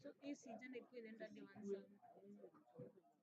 So hii season ilikuwa inaenda hadi 1 1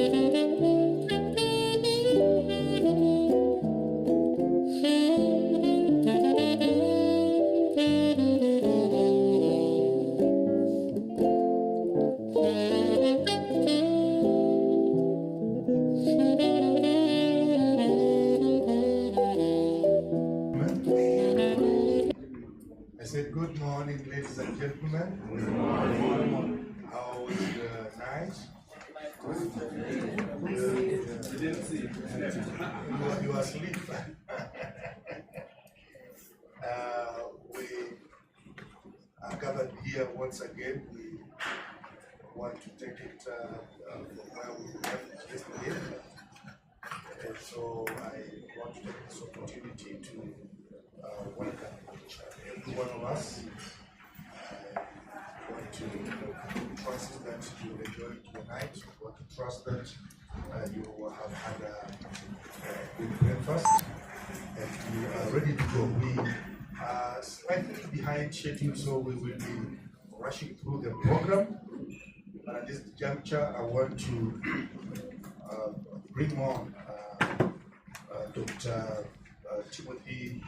I said, good morning, ladies and gentlemen. Good morning. How was the night? You are asleep. We are gathered here once again. We want to take it from where we left yesterday. And so I want to take this opportunity to welcome every one of us. I want to trust that you will enjoy tonight. I want to trust that you will have had a good breakfast and you are ready to go. We are slightly behind schedule, so we will be rushing through the program. But at this juncture, I want to bring on Dr. Timothy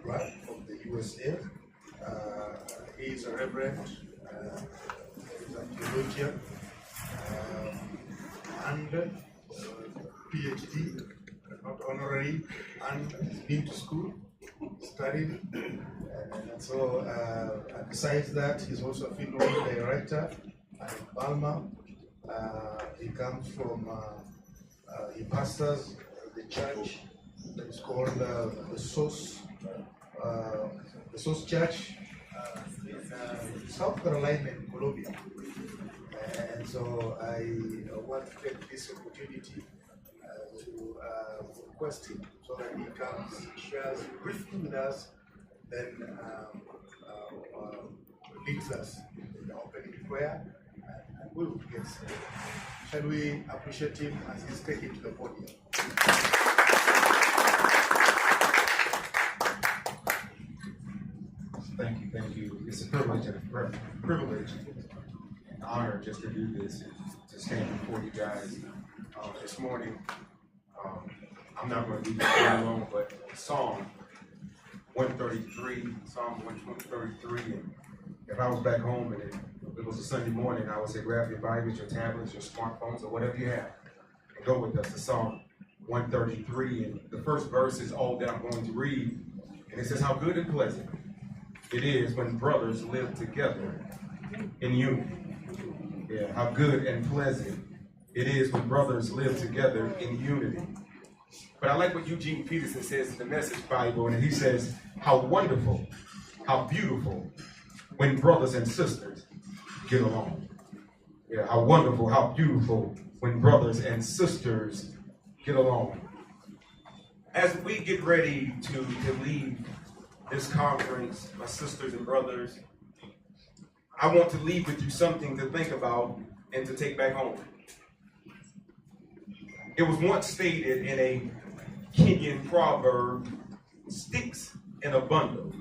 Brad from the USA. He is a reverend, he's a theologian, and PhD, not honorary, and he's been to school, studied. And so, besides that, he's also a film director at Balma. He comes from, he pastors the church that is called the Source Church in South Carolina and Colombia. And so I want to take this opportunity to request him so that he comes, shares briefly with us, then leads us in the opening prayer, and we will get started. Shall we appreciate him as he's taken to the podium? Thank you. It's a privilege and honor just to do this, to stand before you guys this morning. I'm not going to be very long, but Psalm 133, and if I was back home and it was a Sunday morning, I would say grab your Bibles, your tablets, your smartphones, or whatever you have, and go with us to Psalm 133. And the first verse is all that I'm going to read, and it says, "How good and pleasant it is when brothers live together in unity." Yeah, how good and pleasant it is when brothers live together in unity. But I like what Eugene Peterson says in the Message Bible, and he says, how wonderful, how beautiful when brothers and sisters get along. Yeah, how wonderful, how beautiful when brothers and sisters get along. As we get ready to leave this conference, my sisters and brothers, I want to leave with you something to think about and to take back home. It was once stated in a Kenyan proverb, sticks in a bundle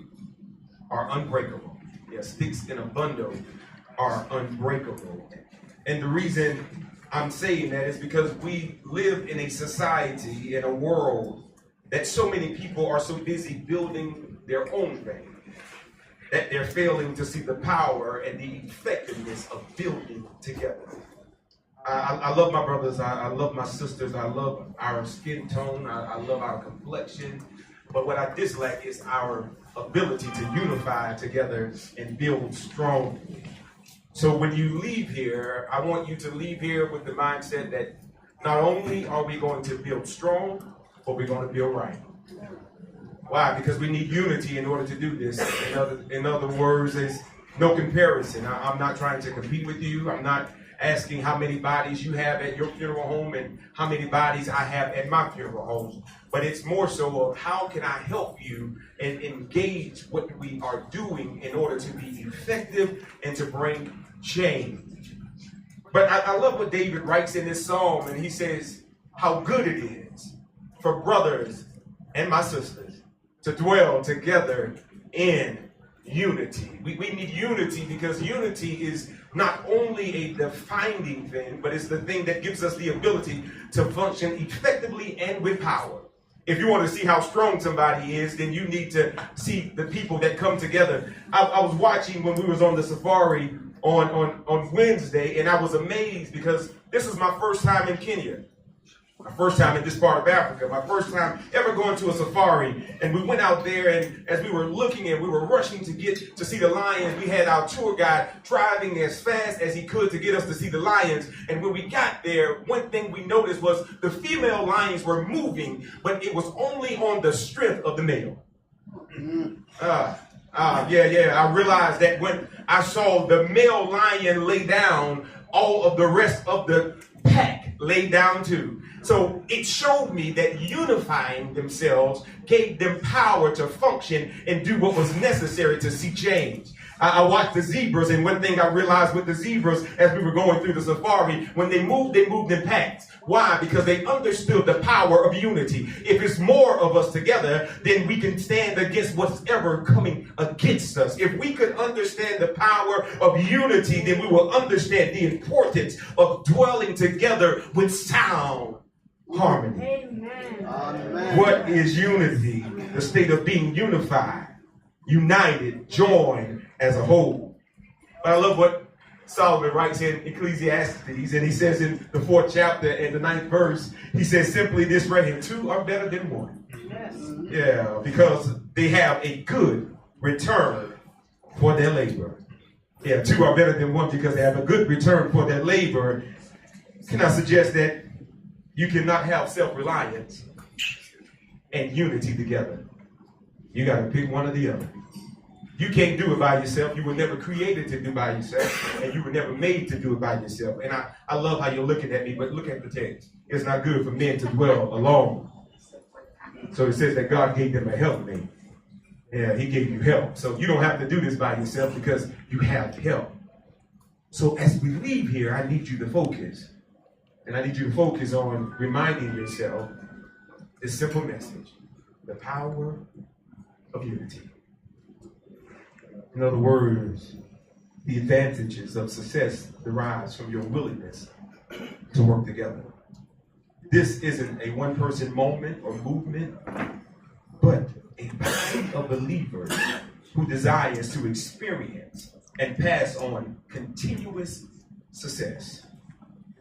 are unbreakable. Yeah, sticks in a bundle are unbreakable. And the reason I'm saying that is because we live in a society, in a world, that so many people are so busy building their own thing that they're failing to see the power and the effectiveness of building together. I love my brothers, I love my sisters, I love our skin tone, I love our complexion, but what I dislike is our ability to unify together and build strong. So when you leave here, I want you to leave here with the mindset that not only are we going to build strong, but we're going to build right. Why? Because we need unity in order to do this. In other words, there's no comparison. I'm not trying to compete with you. I'm not asking how many bodies you have at your funeral home and how many bodies I have at my funeral home. But it's more so of how can I help you and engage what we are doing in order to be effective and to bring change. But I love what David writes in this psalm, and he says how good it is for brothers and my sisters to dwell together in unity. We need unity because unity is not only a defining thing, but it's the thing that gives us the ability to function effectively and with power. If you want to see how strong somebody is, then you need to see the people that come together. I was watching when we was on the safari on Wednesday, and I was amazed because this is my first time in Kenya. My first time in this part of Africa, my first time ever going to a safari. And we went out there, and as we were looking and we were rushing to get to see the lions, we had our tour guide driving as fast as he could to get us to see the lions. And when we got there, one thing we noticed was the female lions were moving, but it was only on the strength of the male. I realized that when I saw the male lion lay down, all of the rest of the pack lay down too. So it showed me that unifying themselves gave them power to function and do what was necessary to see change. I watched the zebras, and one thing I realized with the zebras as we were going through the safari, when they moved in packs. Why? Because they understood the power of unity. If it's more of us together, then we can stand against what's ever coming against us. If we could understand the power of unity, then we will understand the importance of dwelling together with sound harmony. Amen. Amen. What is unity? The state of being unified, united, joined as a whole. But I love what Solomon writes in Ecclesiastes, and he says in the 4th chapter and the 9th verse, he says simply this right here: two are better than one. Yes. Yeah, because they have a good return for their labor. Yeah, two are better than one because they have a good return for their labor. Can I suggest that you cannot have self-reliance and unity together? You got to pick one or the other. You can't do it by yourself. You were never created to do by yourself, and you were never made to do it by yourself. And I love how you're looking at me, but look at the text. It's not good for men to dwell alone. So it says that God gave them a helpmate. Yeah, he gave you help. So you don't have to do this by yourself because you have help. So as we leave here, I need you to focus. And I need you to focus on reminding yourself this simple message: the power of unity. In other words, the advantages of success derives from your willingness to work together. This isn't a one-person moment or movement, but a body of believers who desires to experience and pass on continuous success.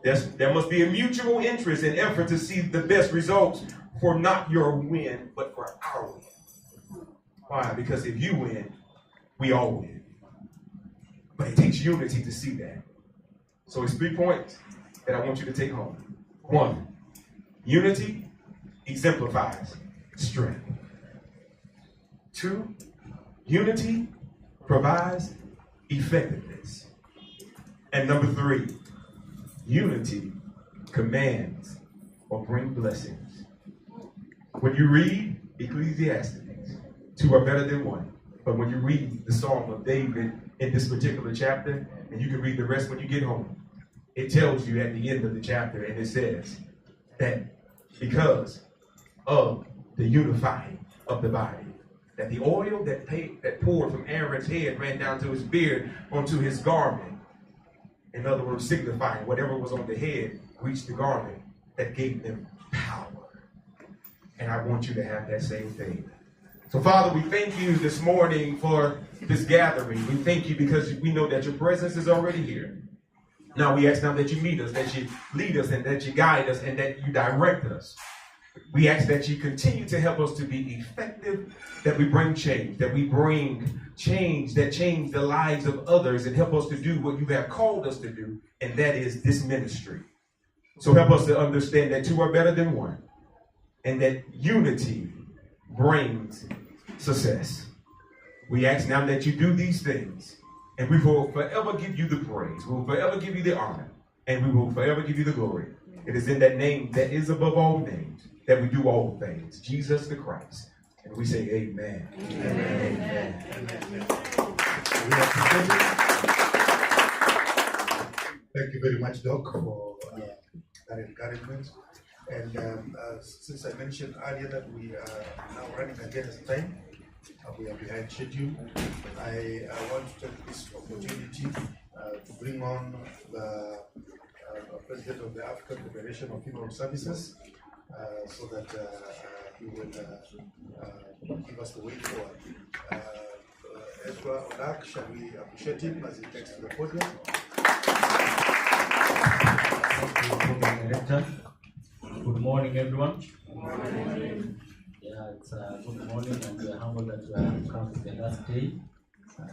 There must be a mutual interest and effort to see the best results for not your win, but for our win. Why? Because if you win, we all win. But it takes unity to see that. So it's 3 points that I want you to take home. 1, unity exemplifies strength. 2, unity provides effectiveness. And number 3, unity commands or brings blessings. When you read Ecclesiastes, 2 are better than 1. But when you read the Psalm of David in this particular chapter, and you can read the rest when you get home, it tells you at the end of the chapter, and it says that because of the unifying of the body, that the oil that poured from Aaron's head ran down to his beard onto his garment. In other words, signifying whatever was on the head reached the garment, that gave them power. And I want you to have that same thing. So, Father, we thank you this morning for this gathering. We thank you because we know that your presence is already here. Now we ask now that you meet us, that you lead us, and that you guide us, and that you direct us. We ask that you continue to help us to be effective, that we bring change, that we bring change, that change the lives of others, and help us to do what you have called us to do, and that is this ministry. So help us to understand that 2 are better than 1, and that unity brings success. We ask now that you do these things, and we will forever give you the praise. We will forever give you the honor, and we will forever give you the glory. It is in that name that is above all names that we do all things, Jesus the Christ. And we say amen. Amen. Amen. Thank you very much, Doc, for that encouragement. And since I mentioned earlier that we are now running against time, we are behind schedule, I want to take this opportunity to bring on the President of the African Federation of Funeral Services so that he will give us the way forward. Ezra Odak, shall we appreciate him as he takes to the podium? Thank you, Program Director. Good morning, everyone. Good morning. Yeah, it's good morning, and we are humbled that we have come to the last day.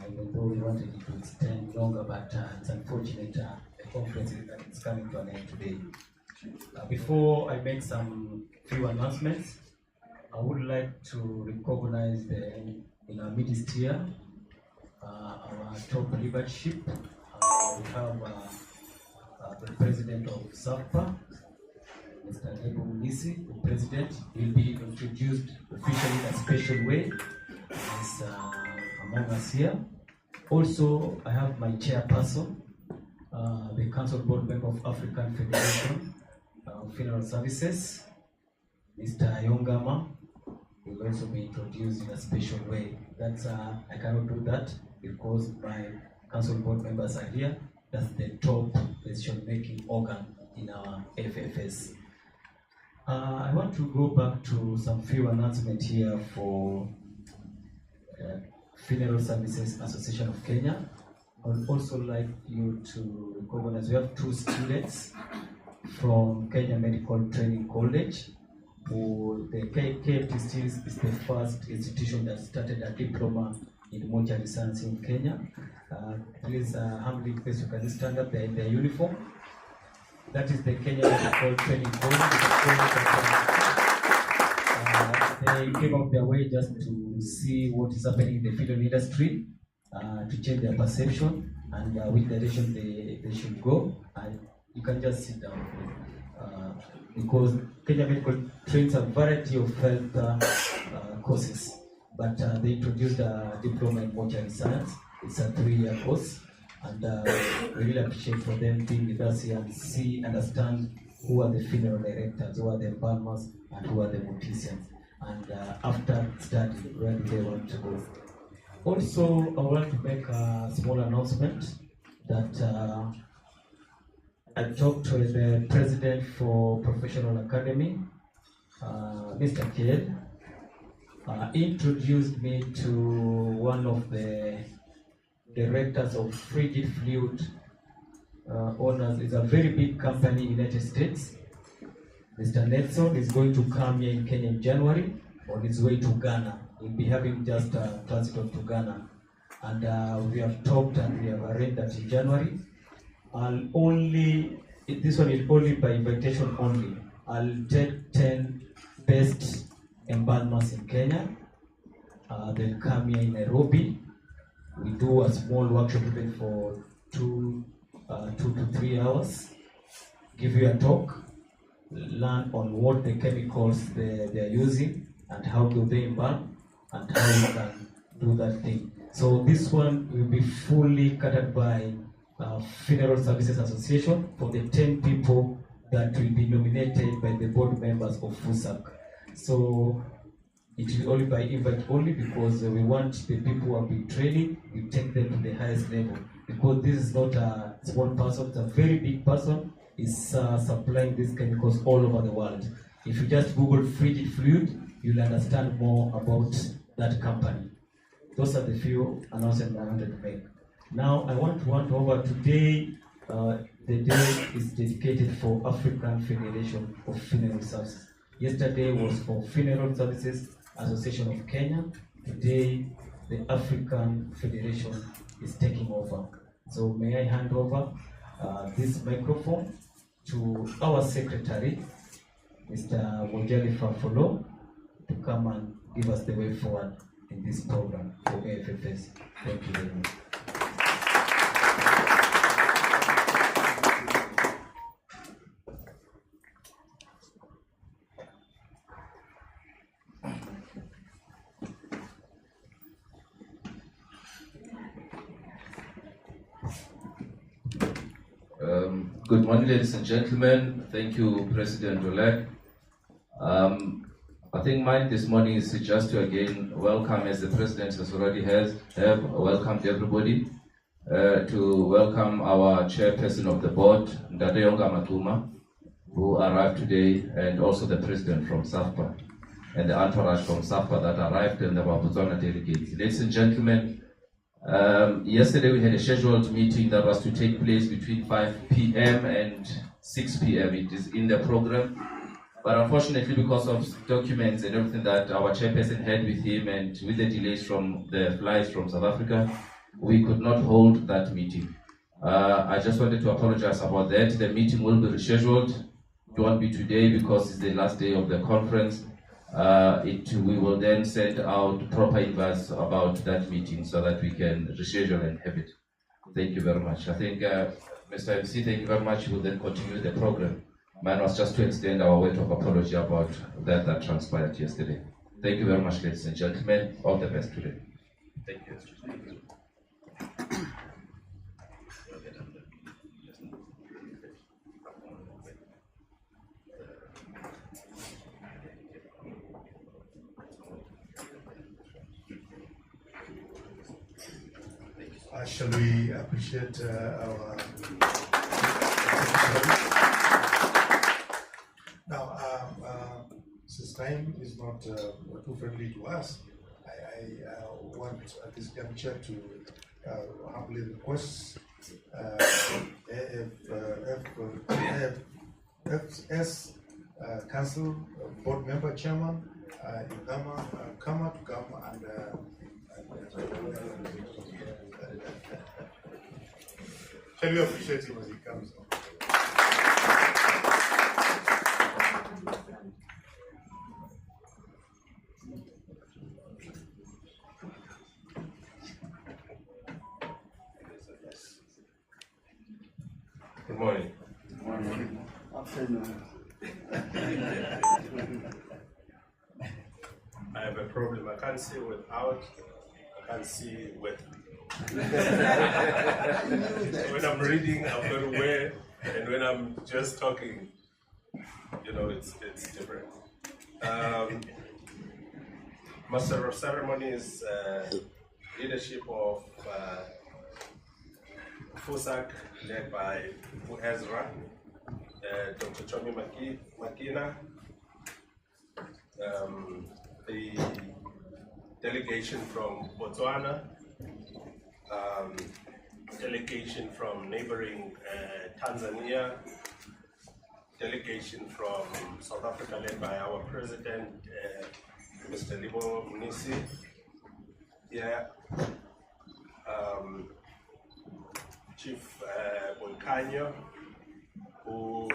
Even though we wanted it to extend longer, but it's unfortunate the conference that is coming to an end today. Before I make some few announcements, I would like to recognize in our midst here our top leadership. We have the President of SAFPA, Mr. Nairobi, the President, will be introduced officially in a special way. Is among us here. Also, I have my chairperson, the Council Board Member of African Federation of Funeral Services, Mr. Yongama, will also be introduced in a special way. That's I cannot do that because my Council Board members are here. That's the top decision-making organ in our FFS. I want to go back to some few announcements here for Funeral Services Association of Kenya. I would also like you to recognize we have two students from Kenya Medical Training College. Who the KFTC is the first institution that started a diploma in mortuary science in Kenya. Please humbly request you can stand up there in their uniform. That is the Kenya Medical Training College. They came out their way just to see what is happening in the funeral industry, to change their perception and which direction they should go. And you can just sit down, because Kenya Medical trains a variety of health courses, but they introduced a diploma in mortuary science. It's a 3-year course, and we really appreciate for them being with us here and understand who are the funeral directors, who are the embalmers, and who are the morticians. And after study, where do they want to go? Also, I want to make a small announcement that I talked to the president for Professional Academy, Mr. Kiel, introduced me to one of the directors of Frigid Fluid owners. It's a very big company in the United States. Mr. Nelson is going to come here in Kenya in January on his way to Ghana. He'll be having just a transit to Ghana. And we have talked and we have arranged that in January. This one is only by invitation only. I'll take 10 best embalmers in Kenya. They'll come here in Nairobi. We do a small workshop even for 2 to 3 hours. Give you a talk. Learn on what the chemicals they are using and how do they embalm and how you can do that thing. So this one will be fully catered by Funeral Services Association for the 10 people that will be nominated by the board members of Fusak. So it will only by invite only, because we want the people who have been training, we take them to the highest level, because this is not a small person, it's a very big person. Is supplying these chemicals all over the world. If you just Google Frigid Fluid, you'll understand more about that company. Those are the few announcements I wanted to make. Now I want to hand over today. The day is dedicated for African Federation of Funeral Services. Yesterday was for Funeral Services Association of Kenya. Today, the African Federation is taking over. So may I hand over this microphone to our secretary, Mr. Mojali Fafolo, to come and give us the way forward in this program for AFFS. Thank you very much. Good morning, ladies and gentlemen. Thank you, President-elect. I think mine this morning is just to again welcome, as the President has already have welcomed everybody, to welcome our chairperson of the board, Ndadeyonga Matuma, who arrived today, and also the president from SAFPA, and the entourage from SAFPA that arrived, and the Botswana delegates. Ladies and gentlemen, yesterday we had a scheduled meeting that was to take place between 5 p.m. and 6 p.m. It is in the program. But unfortunately, because of documents and everything that our chairperson had with him, and with the delays from the flights from South Africa, we could not hold that meeting. I just wanted to apologize about that. The meeting will be rescheduled. It won't be today because it's the last day of the conference. We will then send out proper invites about that meeting so that we can reschedule and have it. Thank you very much. I think, Mr. MC, thank you very much. We'll then continue the program. Mine was just to extend our word of apology about that transpired yesterday. Thank you very much, ladies and gentlemen. All the best today. Thank you. Shall we appreciate our... Now, since time is not too friendly to us, I want at this juncture to humbly request FS Council Board Member Chairman Igama Kama to come and shall we appreciate him as he comes? Good morning. Good morning. Afternoon. I have a problem. I can't see without, I can't see with. When I'm reading, I've got to wear, and when I'm just talking, it's different. Master of Ceremonies, leadership of Fusak, led by Ezra, Dr. Chomi Makina, the delegation from Botswana, delegation from neighboring Tanzania, delegation from South Africa led by our president, Mr. Libo Munisi. Yeah. Chief Bonkanyo, who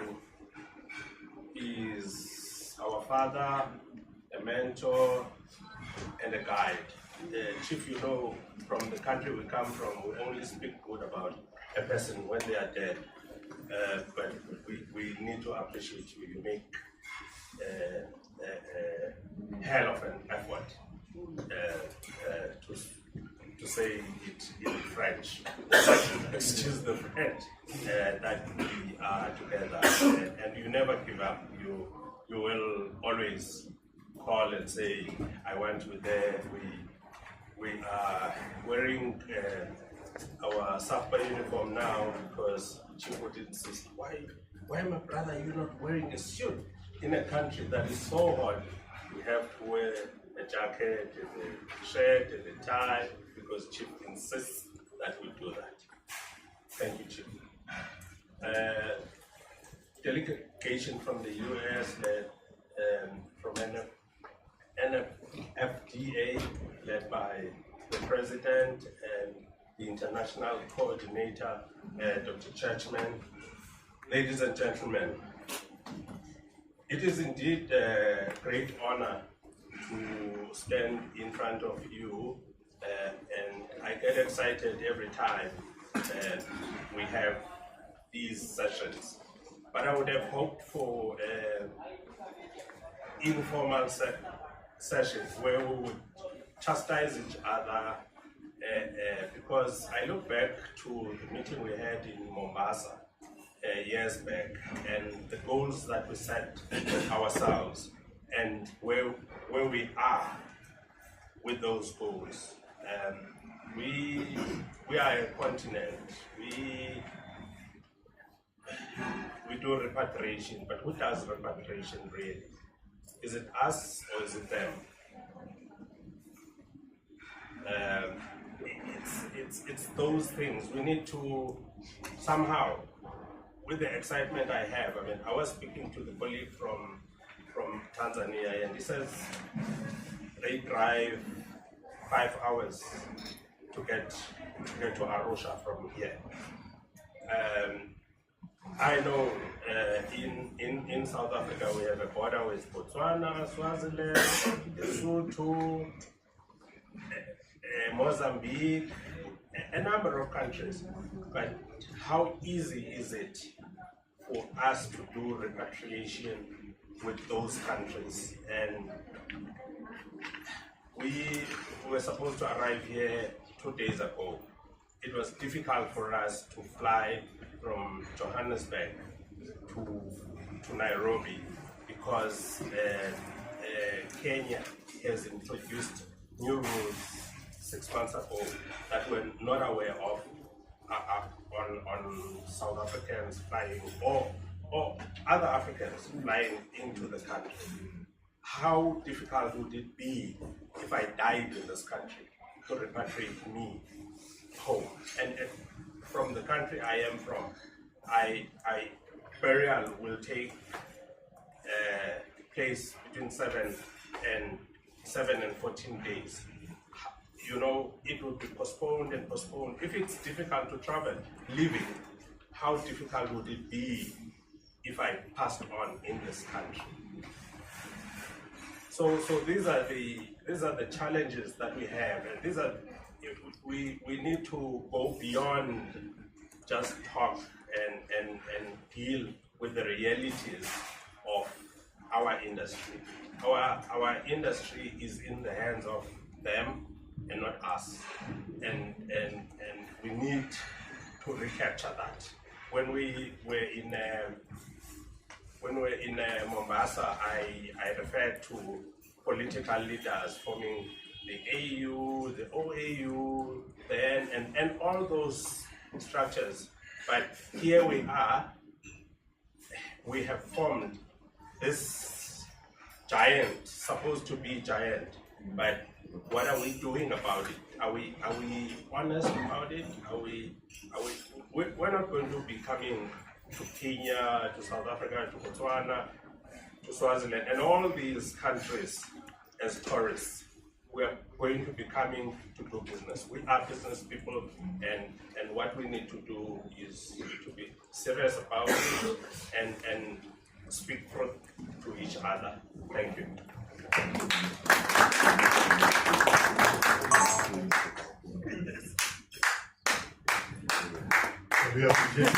is our father, a mentor, and a guide. Chief, from the country we come from, we only speak good about a person when they are dead. But we need to appreciate you. You make a hell of an effort to say it in French. Excuse the French, that we are together, and you never give up. You will always call and say, I want you there. We are wearing our SAFPA uniform now because she would insist, why my brother, you're not wearing a suit in a country that is so hot? We have to wear a jacket and a shirt and a tie because Chief insists that we do that. Thank you, Chief. Delegation from the US, from NFDA, led by the President and the International Coordinator, Dr. Churchman. Ladies and gentlemen, it is indeed a great honor to stand in front of you, and I get excited every time we have these sessions. But I would have hoped for informal sessions where we would chastise each other, because I look back to the meeting we had in Mombasa years back, and the goals that we set ourselves, and where we are with those goals. we are a continent. We do repatriation, but who does repatriation really? Is it us or is it them? It's those things. We need to somehow, with the excitement I have, I mean, I was speaking to the colleague from Tanzania, and he says they drive 5 hours to get to Arusha from here. I know in South Africa we have a border with Botswana, Swaziland, Lesotho, Mozambique, a number of countries. But how easy is it for us to do repatriation with those countries? And we were supposed to arrive here 2 days ago. It was difficult for us to fly from Johannesburg to Nairobi because Kenya has introduced new rules 6 months ago that we're not aware of on South Africans flying or other Africans flying into the country. How difficult would it be if I died in this country to repatriate me home? And from the country I am from, burial will take place between 7 and 14 days. You know, it will be postponed and postponed. If it's difficult to travel, living, how difficult would it be if I passed on in this country? So these are the challenges that we have, and we need to go beyond just talk and deal with the realities of our industry. Our industry is in the hands of them and not us, and we need to recapture that. When we were in Mombasa, I referred to political leaders forming the AU, the OAU, and all those structures. But here we are, we have formed this giant, supposed to be giant, but what are we doing about it? Are we honest about it? We're not going to be coming to Kenya, to South Africa, to Botswana, to Swaziland, and all these countries as tourists. We are going to be coming to do business. We are business people, and what we need to do is to be serious about it and speak truth to each other. Thank you. We appreciate it.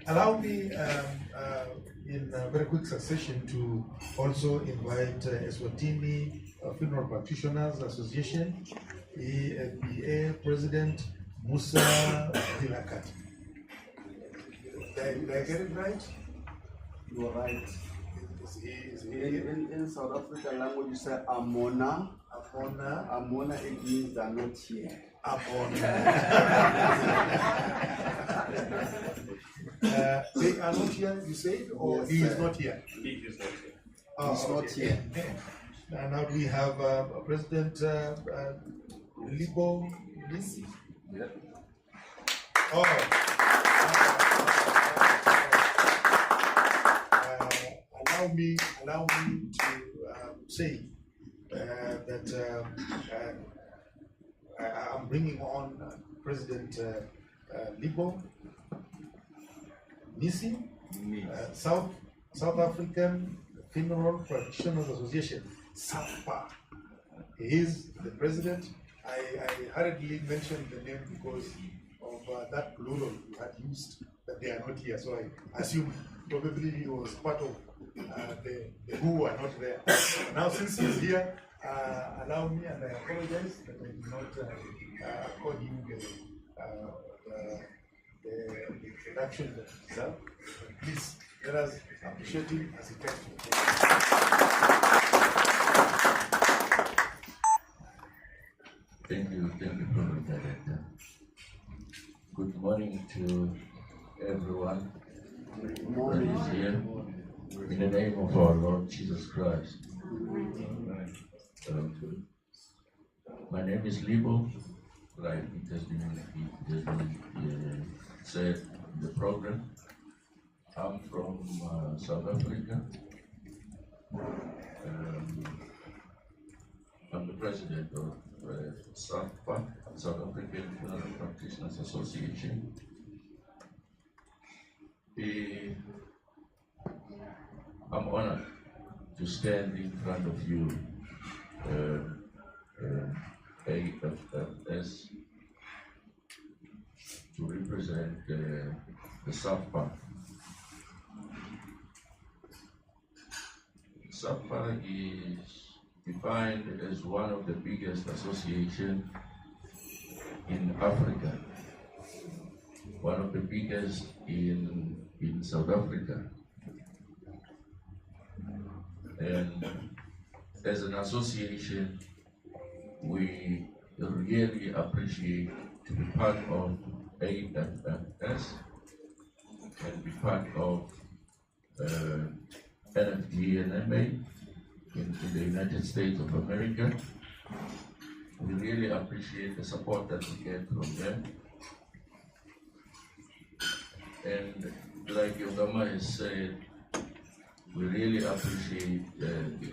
Allow me, in very quick succession, to also invite Eswatini Funeral Practitioners Association, EFPA President Musa Dilakati. Did I get it right? You are right. Is he In South African language, you say Amona. Amona. Amona, it means they're not here. Amona. They are not here, you said, or Yes, he is not here? He is not here. He's not here. Now we have President Libo Lisi. Allow me to say that I'm bringing on President Libo Nisi, South African Funeral Practitioners Association, SAFPA. He is the president. I hurriedly mentioned the name because of that plural you had used, that they are not here. So I assume probably he was part of the who are not there. Now since he's here, allow me, and I apologize that I did not accord him the introduction that he deserved. Please let us appreciate him as he comes to the morning to everyone that Morning. is here. In the name of our Lord Jesus Christ. My name is Libo, like it has been said in the program. I'm from South Africa. I'm the president of SAFPA, South African Funeral Practitioners Association. I'm honored to stand in front of you, AFFS, to represent the SAFPA. SAFPA is defined as one of the biggest associations in Africa, one of the biggest in South Africa. And as an association, we really appreciate to be part of AFFS and be part of NFG and MA in the United States of America. We really appreciate the support that we get from them. And like Yogama has said, we really appreciate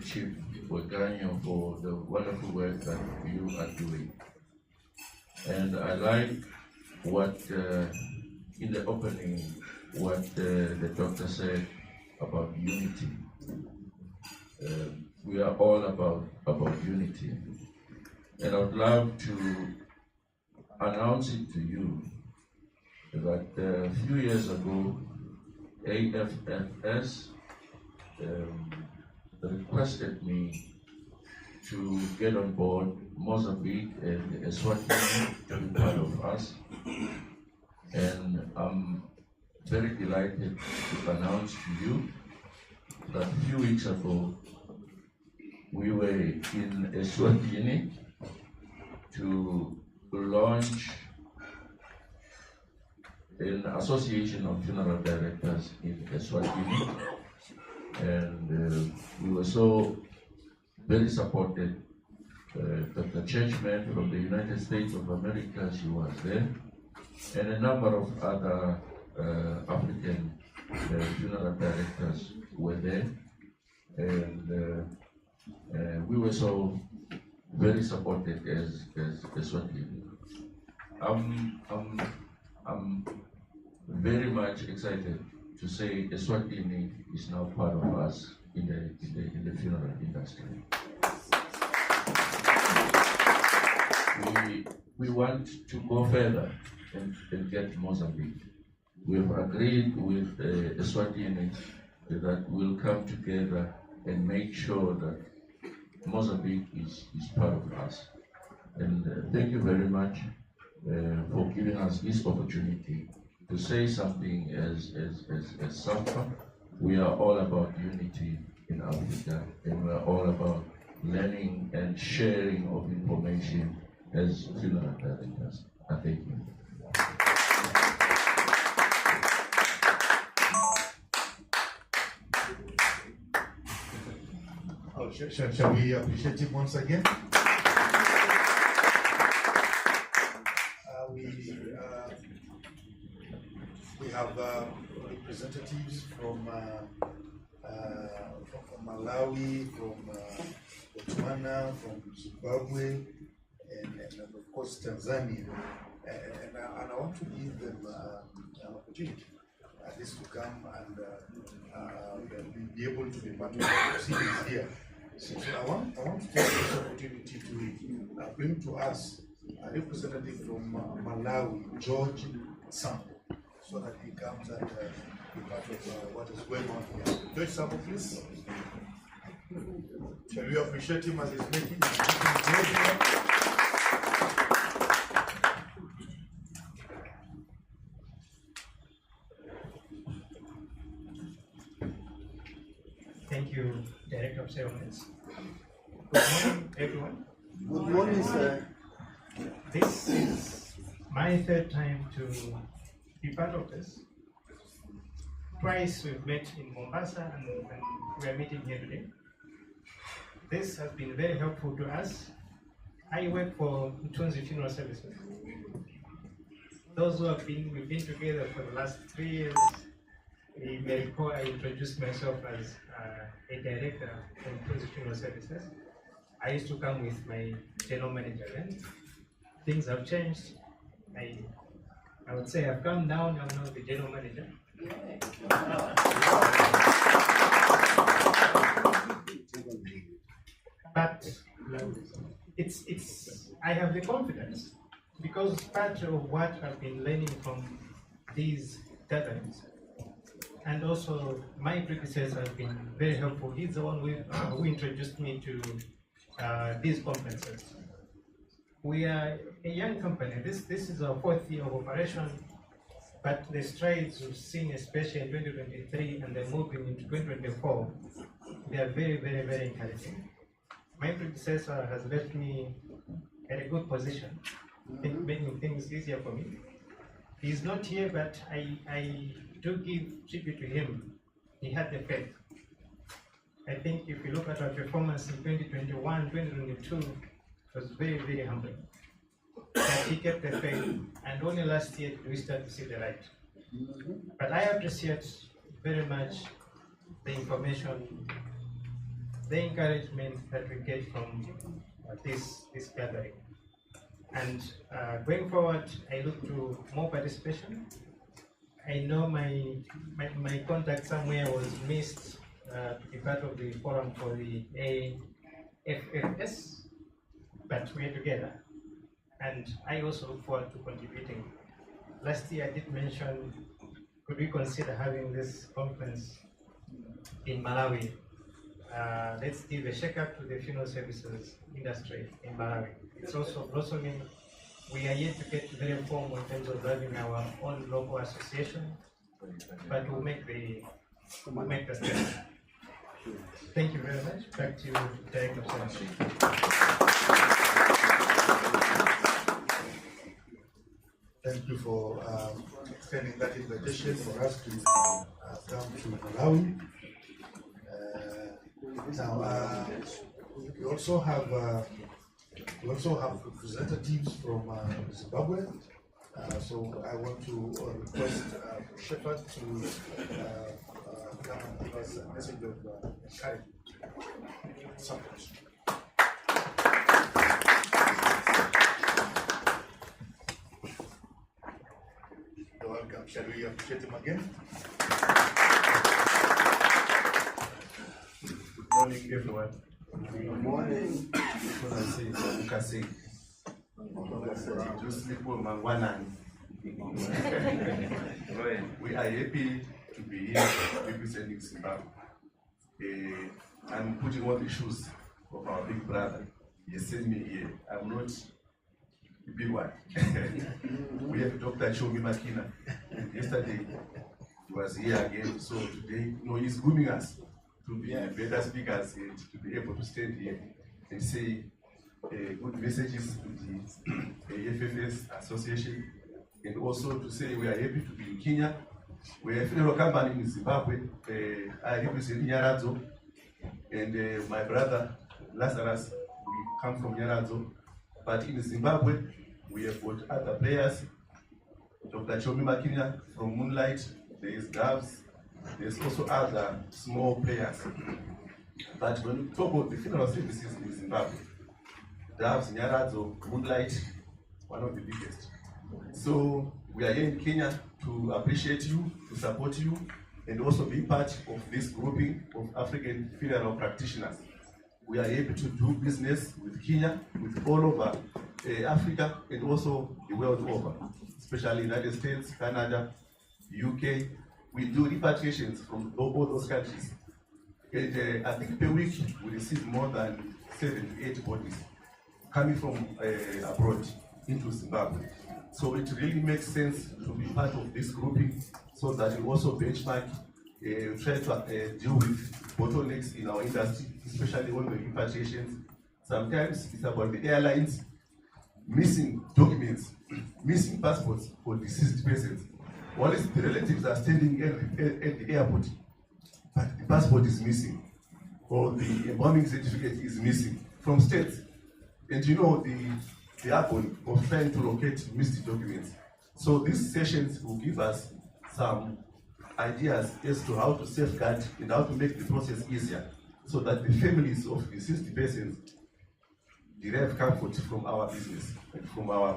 Chief Weganyo for the wonderful work that you are doing. And I like what, in the opening, what the doctor said about unity. We are all about unity. And I would love to announce it to you that a few years ago, AFFS requested me to get on board Mozambique and Eswatini to be part of us. And I'm very delighted to announce to you that a few weeks ago, we were in Eswatini to launch an association of funeral directors in Eswatini. And we were so very supported. Dr. Churchman from the United States of America, she was there, and a number of other African funeral directors were there, and we were so very supported as Eswatini. I'm very much excited to say Eswatini is now part of us in the funeral industry. We want to go further and get Mozambique. We have agreed with Eswatini that we'll come together and make sure that Mozambique is part of us. And thank you very much for giving us this opportunity to say something as SAFPA. We are all about unity in Africa, and we are all about learning and sharing of information as funeral directors. I thank you. Oh, shall we appreciate him once again? We have representatives from Malawi, from Botswana, from Zimbabwe, and of course Tanzania. And I want to give them an opportunity at least to come and be able to be part of the proceedings here. So I want to take this opportunity to bring to us a representative from Malawi, George Sampo, so that he comes and be part of what is going on here. George Sampo, please. Shall we appreciate him as he's making his here? Thank you, Director of Ceremonies. Good morning, everyone. Good morning, sir. This is my third time to be part of this. Twice we've met in Mombasa and we are meeting here today. This has been very helpful to us. I work for Mtunzi Funeral Services. Those who we've been together for the last 3 years. You may recall I introduced myself as a director from Mtunzi Funeral Services. I used to come with my general manager then. Things have changed. I would say I've come down, I'm now the general manager. But I have the confidence because part of what I've been learning from these gatherings, and also my predecessor has been very helpful. He's the one who introduced me to these conferences. We are a young company. This is our 4th year of operation, but the strides we've seen, especially in 2023 and then moving into 2024, they are very, very, very encouraging. My predecessor has left me at a good position, making things easier for me. He's not here, but I do give tribute to him. He had the faith. I think if you look at our performance in 2021, 2022, it was very, very humbling. But he kept the faith, and only last year did we start to see the light. But I appreciate very much the information, the encouragement that we get from this gathering. And going forward, I look to more participation. I know my contact somewhere was missed to be part of the forum for the AFFS, but we're together. And I also look forward to contributing. Last year I did mention, could we consider having this conference in Malawi? Let's give a shake-up to the funeral services industry in Malawi. It's also blossoming. We are yet to get very formal in terms of having our own local association, but we'll make the step. Thank you very much. Back to you, Director of Services. Thank you for extending that invitation for us to come to Malawi. Now, we also have representatives from Zimbabwe. So I want to request Shepherd to come and give us a message of encouragement. Support. You're welcome. Shall we appreciate him again? Good morning, everyone. Good morning. We are happy to be here representing Zimbabwe. I'm putting on the shoes of our big brother. He sent me here. I'm not the big one. We have Dr. Chomi Makina. Yesterday he was here again. So today, he's grooming us to be better speakers and to be able to stand here and say good messages to the FFS Association, and also to say we are happy to be in Kenya. We are a funeral company in Zimbabwe. I represent Nyaradzo, and my brother Lazarus, we come from Nyaradzo. But in Zimbabwe, we have got other players. Dr. Chomi Makina from Moonlight, there is Doves, there's also other small players. But when we talk about the funeral services in Zimbabwe, Doves, Nyaradzo, Moonlight, one of the biggest. So we are here in Kenya to appreciate you, to support you, and also be part of this grouping of African funeral practitioners. We are able to do business with Kenya, with all over Africa, and also the world over, especially United States, Canada, UK. We do repatriations from all those countries. And I think per week we receive more than 7 to 8 bodies coming from abroad into Zimbabwe. So it really makes sense to be part of this grouping so that we also benchmark, try to deal with bottlenecks in our industry, especially on the repatriations. Sometimes it's about the airlines missing documents, missing passports for deceased persons. One is the relatives are standing at the airport, but the passport is missing, or the embalming certificate is missing from state. And you know, the airport was trying to locate missed documents. So these sessions will give us some ideas as to how to safeguard and how to make the process easier, so that the families of deceased persons derive comfort from our business and from our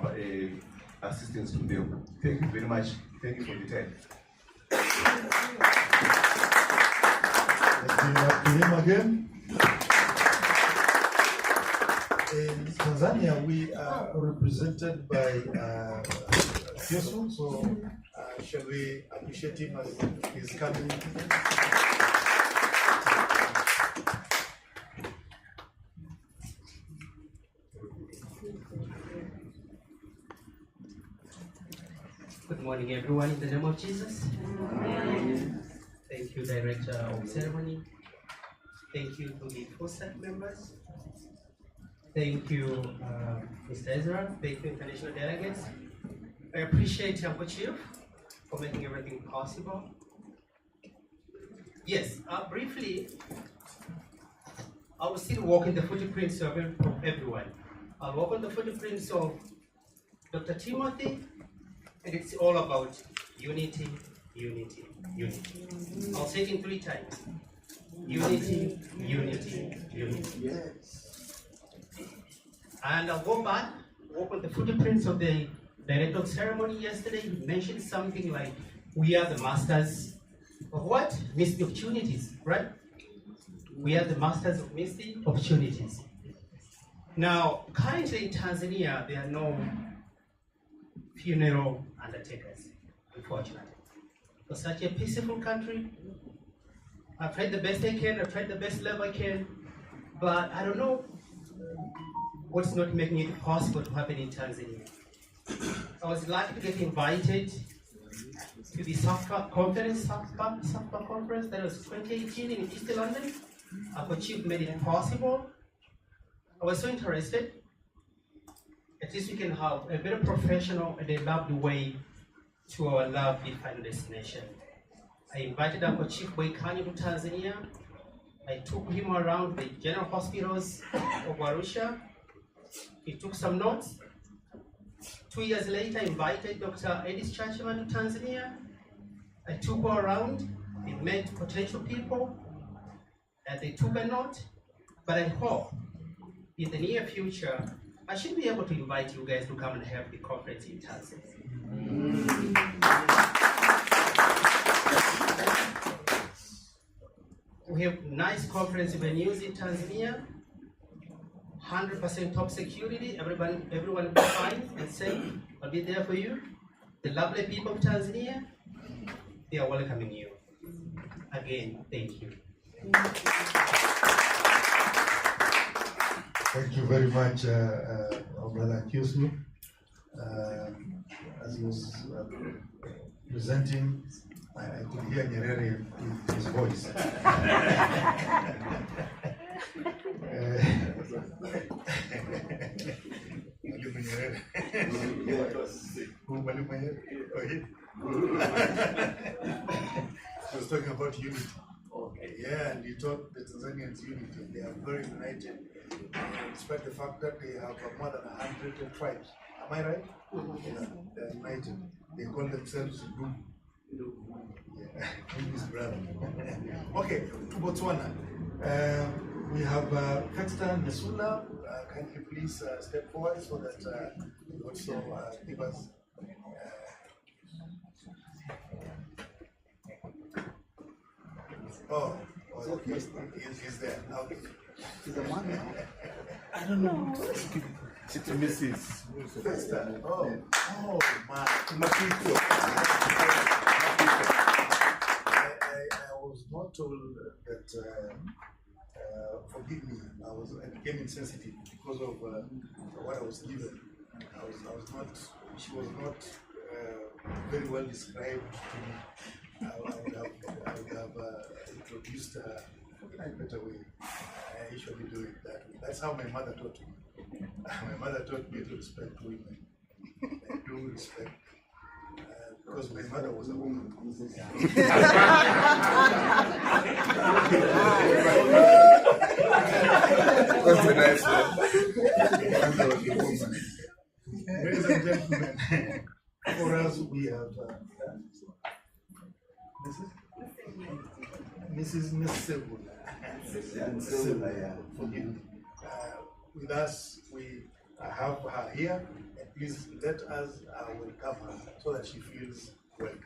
assistance to them. Thank you very much. Thank you for the time. Let's give it up to him again. In Tanzania, we are represented by Yesu, so shall we appreciate him as he's coming? Good morning, everyone, in the name of Jesus. Thank you, Director of Ceremony. Thank you to the Fusak members. Thank you, Mr. Ezra. Thank you, international delegates. I appreciate Uncle Chief for making everything possible. Yes, briefly, I will still walk in the footprints of everyone. I'll walk on the footprints of Dr. Timothy, and it's all about unity, unity, unity. I'll say it in 3 times. Unity, unity, unity. Yes. And I'll go back, walk on the footprints of the director of ceremony yesterday. He mentioned something like, we are the masters of what? Missed opportunities, right? We are the masters of missed opportunities. Now, currently in Tanzania, there are no funeral undertakers, unfortunately. For such a peaceful country, I've tried the best I can, I've tried the best level I can, but I don't know what's not making it possible to happen in Tanzania. I was lucky to get invited to the SAFPA conference, SAFPA conference that was 2018 in East London. Our chief made it possible. I was so interested. At least we can have a very professional and a lovely way to our lovely final destination. I invited Uncle Chief Boykani to Tanzania. I took him around the general hospitals of Arusha. He took some notes. 2 years later, I invited Dr. Edith Chachman to Tanzania. I took her around. We met potential people, and they took a note. But I hope in the near future, I should be able to invite you guys to come and have the conference in Tanzania. We have nice conference venues in Tanzania, 100% top security, everyone will be fine and safe. I'll be there for you. The lovely people of Tanzania, they are welcoming you. Again, thank you. Thank you very much, Brother Kyuslu. As he was presenting, I could hear Nyerere in his voice. He was talking about unity. Okay. Yeah, and he taught the Tanzanians unity. They are very united, despite the fact that they have more than 100 tribes. Am I right? Yeah, they are united. They call themselves Ndu. Yeah, his brother. Okay, to Botswana. We have Fexter Nesula. Can you please step forward so that you also give us. Okay, he's there. Okay. He's a man now. I don't know. It's a Mrs. Fexter. Oh, man. I was not told that. Forgive me. I became insensitive because of what I was given. I was not. She was not very well described to me. I would have introduced her in a better way. I usually do it that way. That's how my mother taught me. My mother taught me to respect women. I do respect because my mother was a woman. That's a nice one. Ladies and gentlemen, for us, we have Mrs. Sebula. Forgive me. With us, we have her here, and please let us welcome her so that she feels welcome.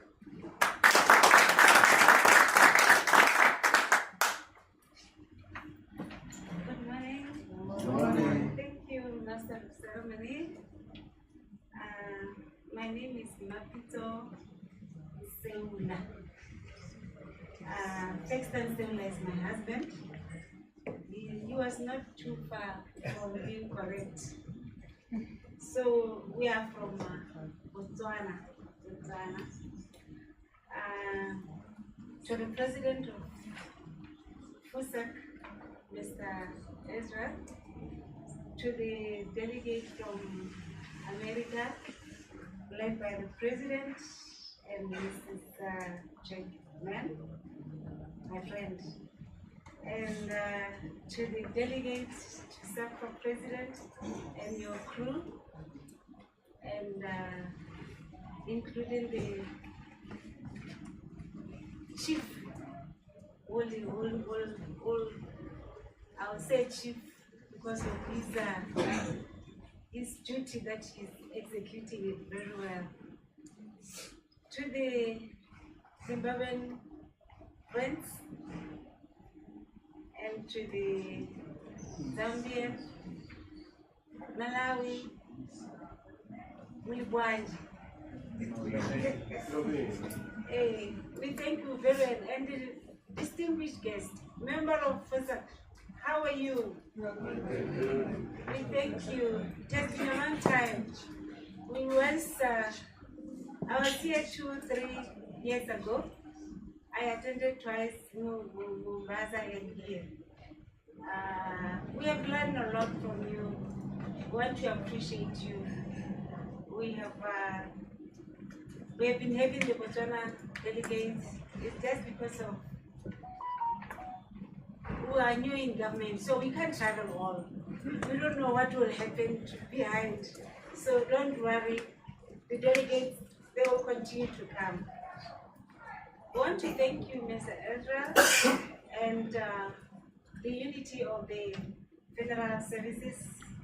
Good morning. Good morning. Thank you, Master of Ceremony. My name is Mapito Seula. Textan Seula is my husband. He was not too far from being correct. So we are from Botswana. To the president of Fusak, Mr. Ezra, to the delegate from America, led by the president and Mrs. Jackman, my friend, and to the delegates, to SAFCO president and your crew, and including the chief, I would say chief because of his duty that he's executing it very well. To the Zimbabwean friends and to the Zambian, Malawi, Mulibwaj. Hey, we thank you very much. And the distinguished guest, member of Fusak, how are you? We thank you. It has been a long time. We once, I was here 2-3 years ago. I attended twice Mombasa and here. We have learned a lot from you. We want to appreciate you. We have been having the Botswana delegates. It's just because of we are new in government, so we can't travel all. We don't know what will happen behind. So don't worry. The delegates, they will continue to come. I want to thank you, Mr. Ezra, and the unity of the federal services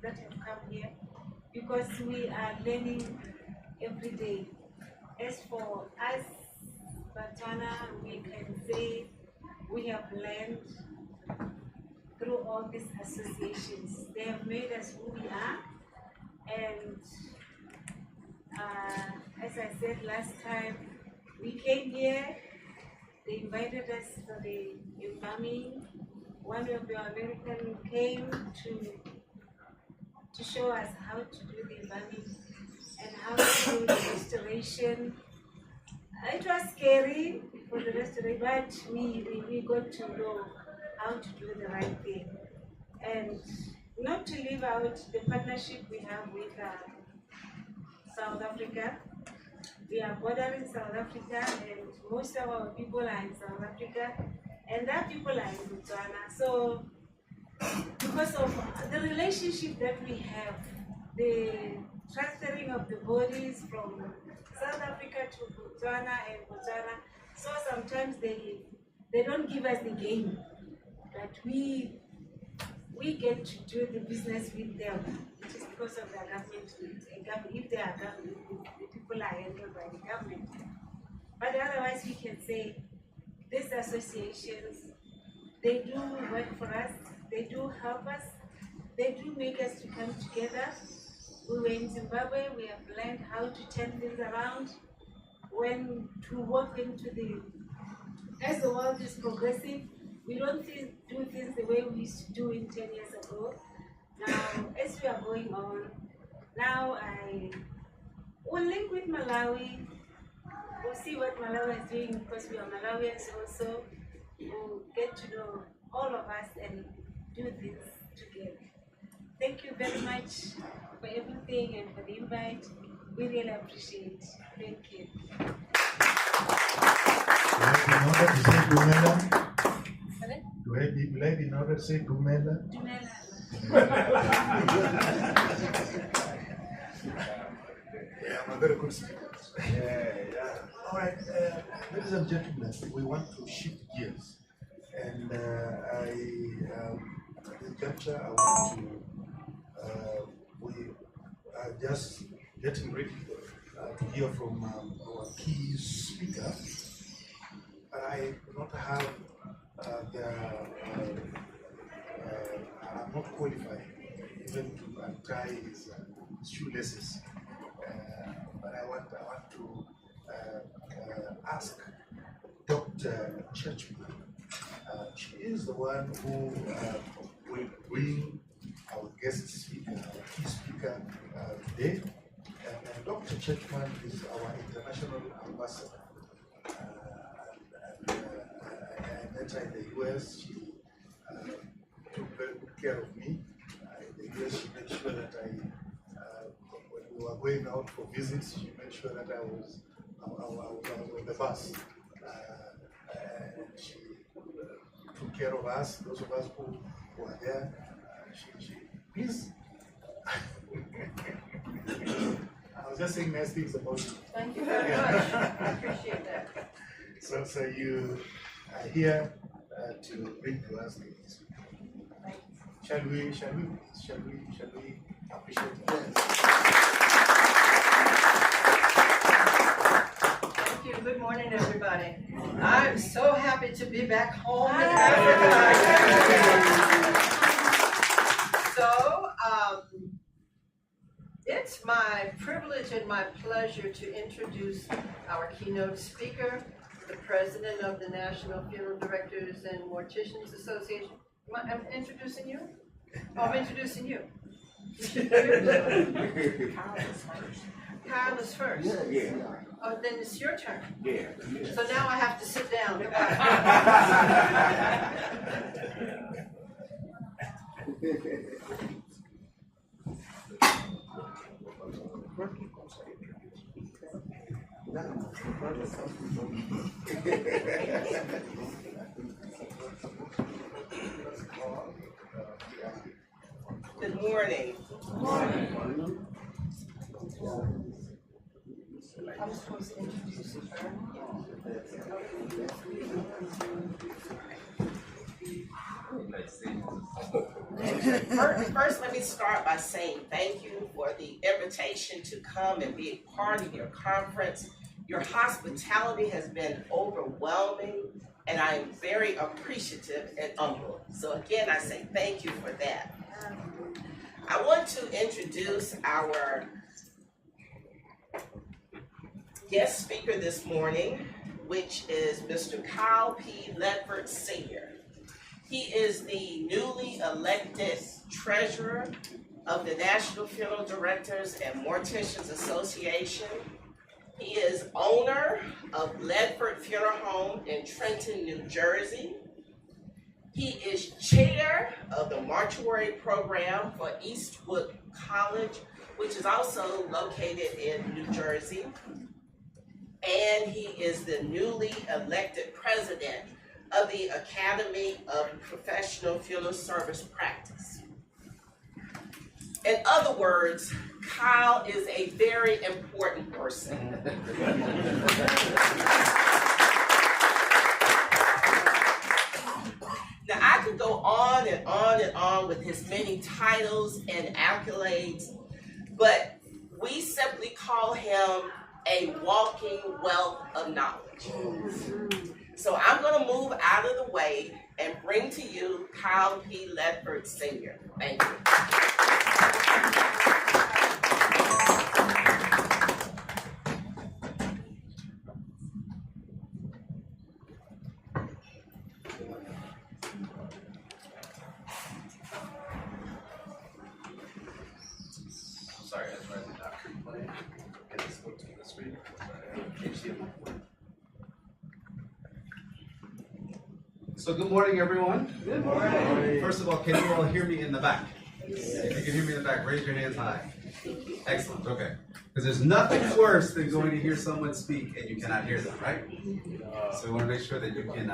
that have come here, because we are learning every day. As for us, Botswana, we can say we have learned through all these associations. They have made us who we are, and as I said last time, we came here, they invited us for the embalming. One of the Americans came to show us how to do the embalming and how to do the restoration. It was scary for the restoration, but we got to know how to do the right thing. And not to leave out the partnership we have with South Africa. We are bordering South Africa, and most of our people are in South Africa, and their people are in Botswana. So, because of the relationship that we have, the transferring of the bodies from South Africa to Botswana and Botswana, so sometimes they don't give us the game, but we get to do the business with them. It is because of the government. If they are government, the people are handled by the government. But otherwise, we can say these associations, they do work for us. They do help us. They do make us to come together. We were in Zimbabwe. We have learned how to turn things around. When to walk into as the world is progressing, we don't do things the way we used to do it 10 years ago. Now, as we are going on, now I will link with Malawi. We'll see what Malawi is doing, because we are Malawians also. We'll get to know all of us and do this together. Thank you very much for everything and for the invite. We really appreciate it. Thank you. Will I be in order to say Dumela? Yeah, I'm a very good speaker. Yeah. All right, ladies and gentlemen, we want to shift gears. And the juncture, I want to, we are just getting ready to hear from our key speaker. I do not have I'm not qualified even to untie his shoelaces. But I want to ask Dr. Churchman. She is the one who will bring our guest speaker, our key speaker today. And Dr. Churchman is our international ambassador. I met her in the US. She took very good care of me. In the US, she made sure that when we were going out for visits, she made sure that I was on the bus. And she took care of us, those of us who were there. Please. I was just saying nice things about you. Thank you very much. I appreciate that. So you are here to bring to us this. Shall we appreciate it? Thank you. Good morning, everybody. I'm so happy to be back home in Africa. So, it's my privilege and my pleasure to introduce our keynote speaker, the president of the National Funeral Directors and Morticians Association. I'm introducing you? Oh, I'm introducing you. Kyle is first. Yeah. Oh, then it's your turn. Yeah. So now I have to sit down. Good morning. I'm supposed to introduce her. First, let me start by saying thank you for the invitation to come and be a part of your conference. Your hospitality has been overwhelming, and I am very appreciative and humbled. So again, I say thank you for that. I want to introduce our guest speaker this morning, which is Mr. Kyle P. Ledford Sr. He is the newly elected treasurer of the National Funeral Directors and Morticians Association. He is owner of Ledford Funeral Home in Trenton, New Jersey. He is chair of the mortuary program for Eastwood College, which is also located in New Jersey. And he is the newly elected president of the Academy of Professional Funeral Service Practice. In other words, Kyle is a very important person. Now, I could go on and on and on with his many titles and accolades, but we simply call him a walking wealth of knowledge. So I'm going to move out of the way and bring to you Kyle P. Ledford Sr. Thank you. Sorry, I tried to not complain. Get this book to the screen. So good morning, everyone. Good morning. First of all, can you all hear me in the back? If you can hear me in the back, raise your hands high. Excellent, okay. Because there's nothing worse than going to hear someone speak and you cannot hear them, right? So we want to make sure that you can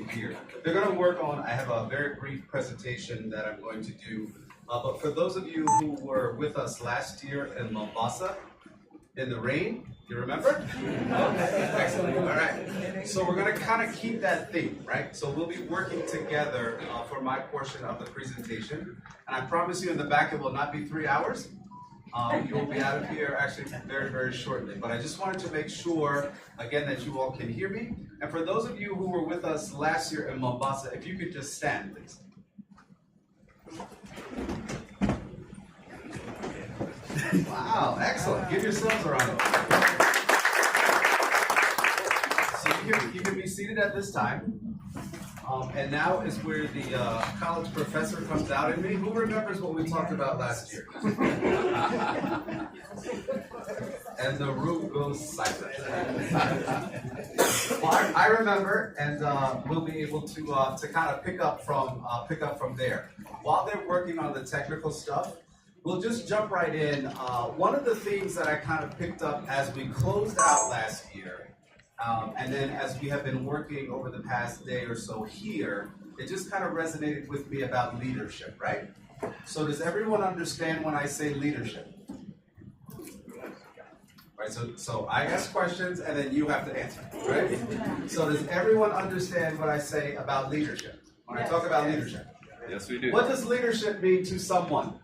hear. They're going to work on. I have a very brief presentation that I'm going to do. But for those of you who were with us last year in Mombasa, in the rain, you remember? Okay, excellent. All right. So we're going to kind of keep that theme, right? So we'll be working together for my portion of the presentation. And I promise you in the back it will not be 3 hours. You will be out of here actually very, very shortly. But I just wanted to make sure, again, that you all can hear me. And for those of you who were with us last year in Mombasa, if you could just stand, please. Wow, excellent. Give yourselves a round of applause. So you can be seated at this time. And now is where the college professor comes out in me. Who remembers what we talked about last year? And the room goes silent. Well, I remember, and we'll be able to kind of pick up from there. While they're working on the technical stuff, we'll just jump right in. One of the things that I kind of picked up as we closed out last year, and then as we have been working over the past day or so here, it just kind of resonated with me about leadership, right? So does everyone understand when I say leadership? Right, so I ask questions and then you have to answer, right? So does everyone understand what I say about leadership? When I talk about leadership? Yes, we do. What does leadership mean to someone?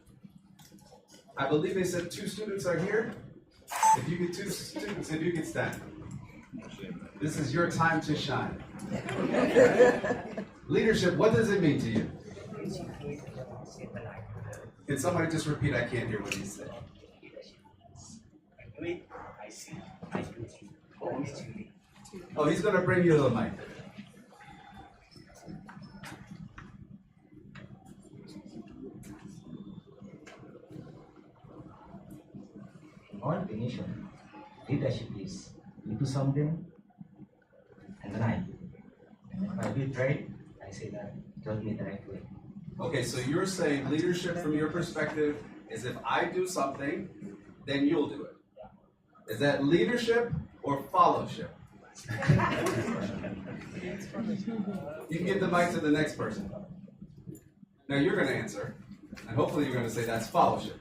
I believe they said 2 students are here. If you get 2 students, if you can stand. This is your time to shine. Leadership, what does it mean to you? Can somebody just repeat? I can't hear what he said. Oh, he's going to bring you the mic. Our definition, leadership is you do something and then I do. And if I do it right, I say that you taught me the right way. Okay, so you're saying leadership from your perspective is if I do something, then you'll do it. Is that leadership or followship? You can give the mic to the next person. Now you're going to answer, and hopefully you're going to say that's followship.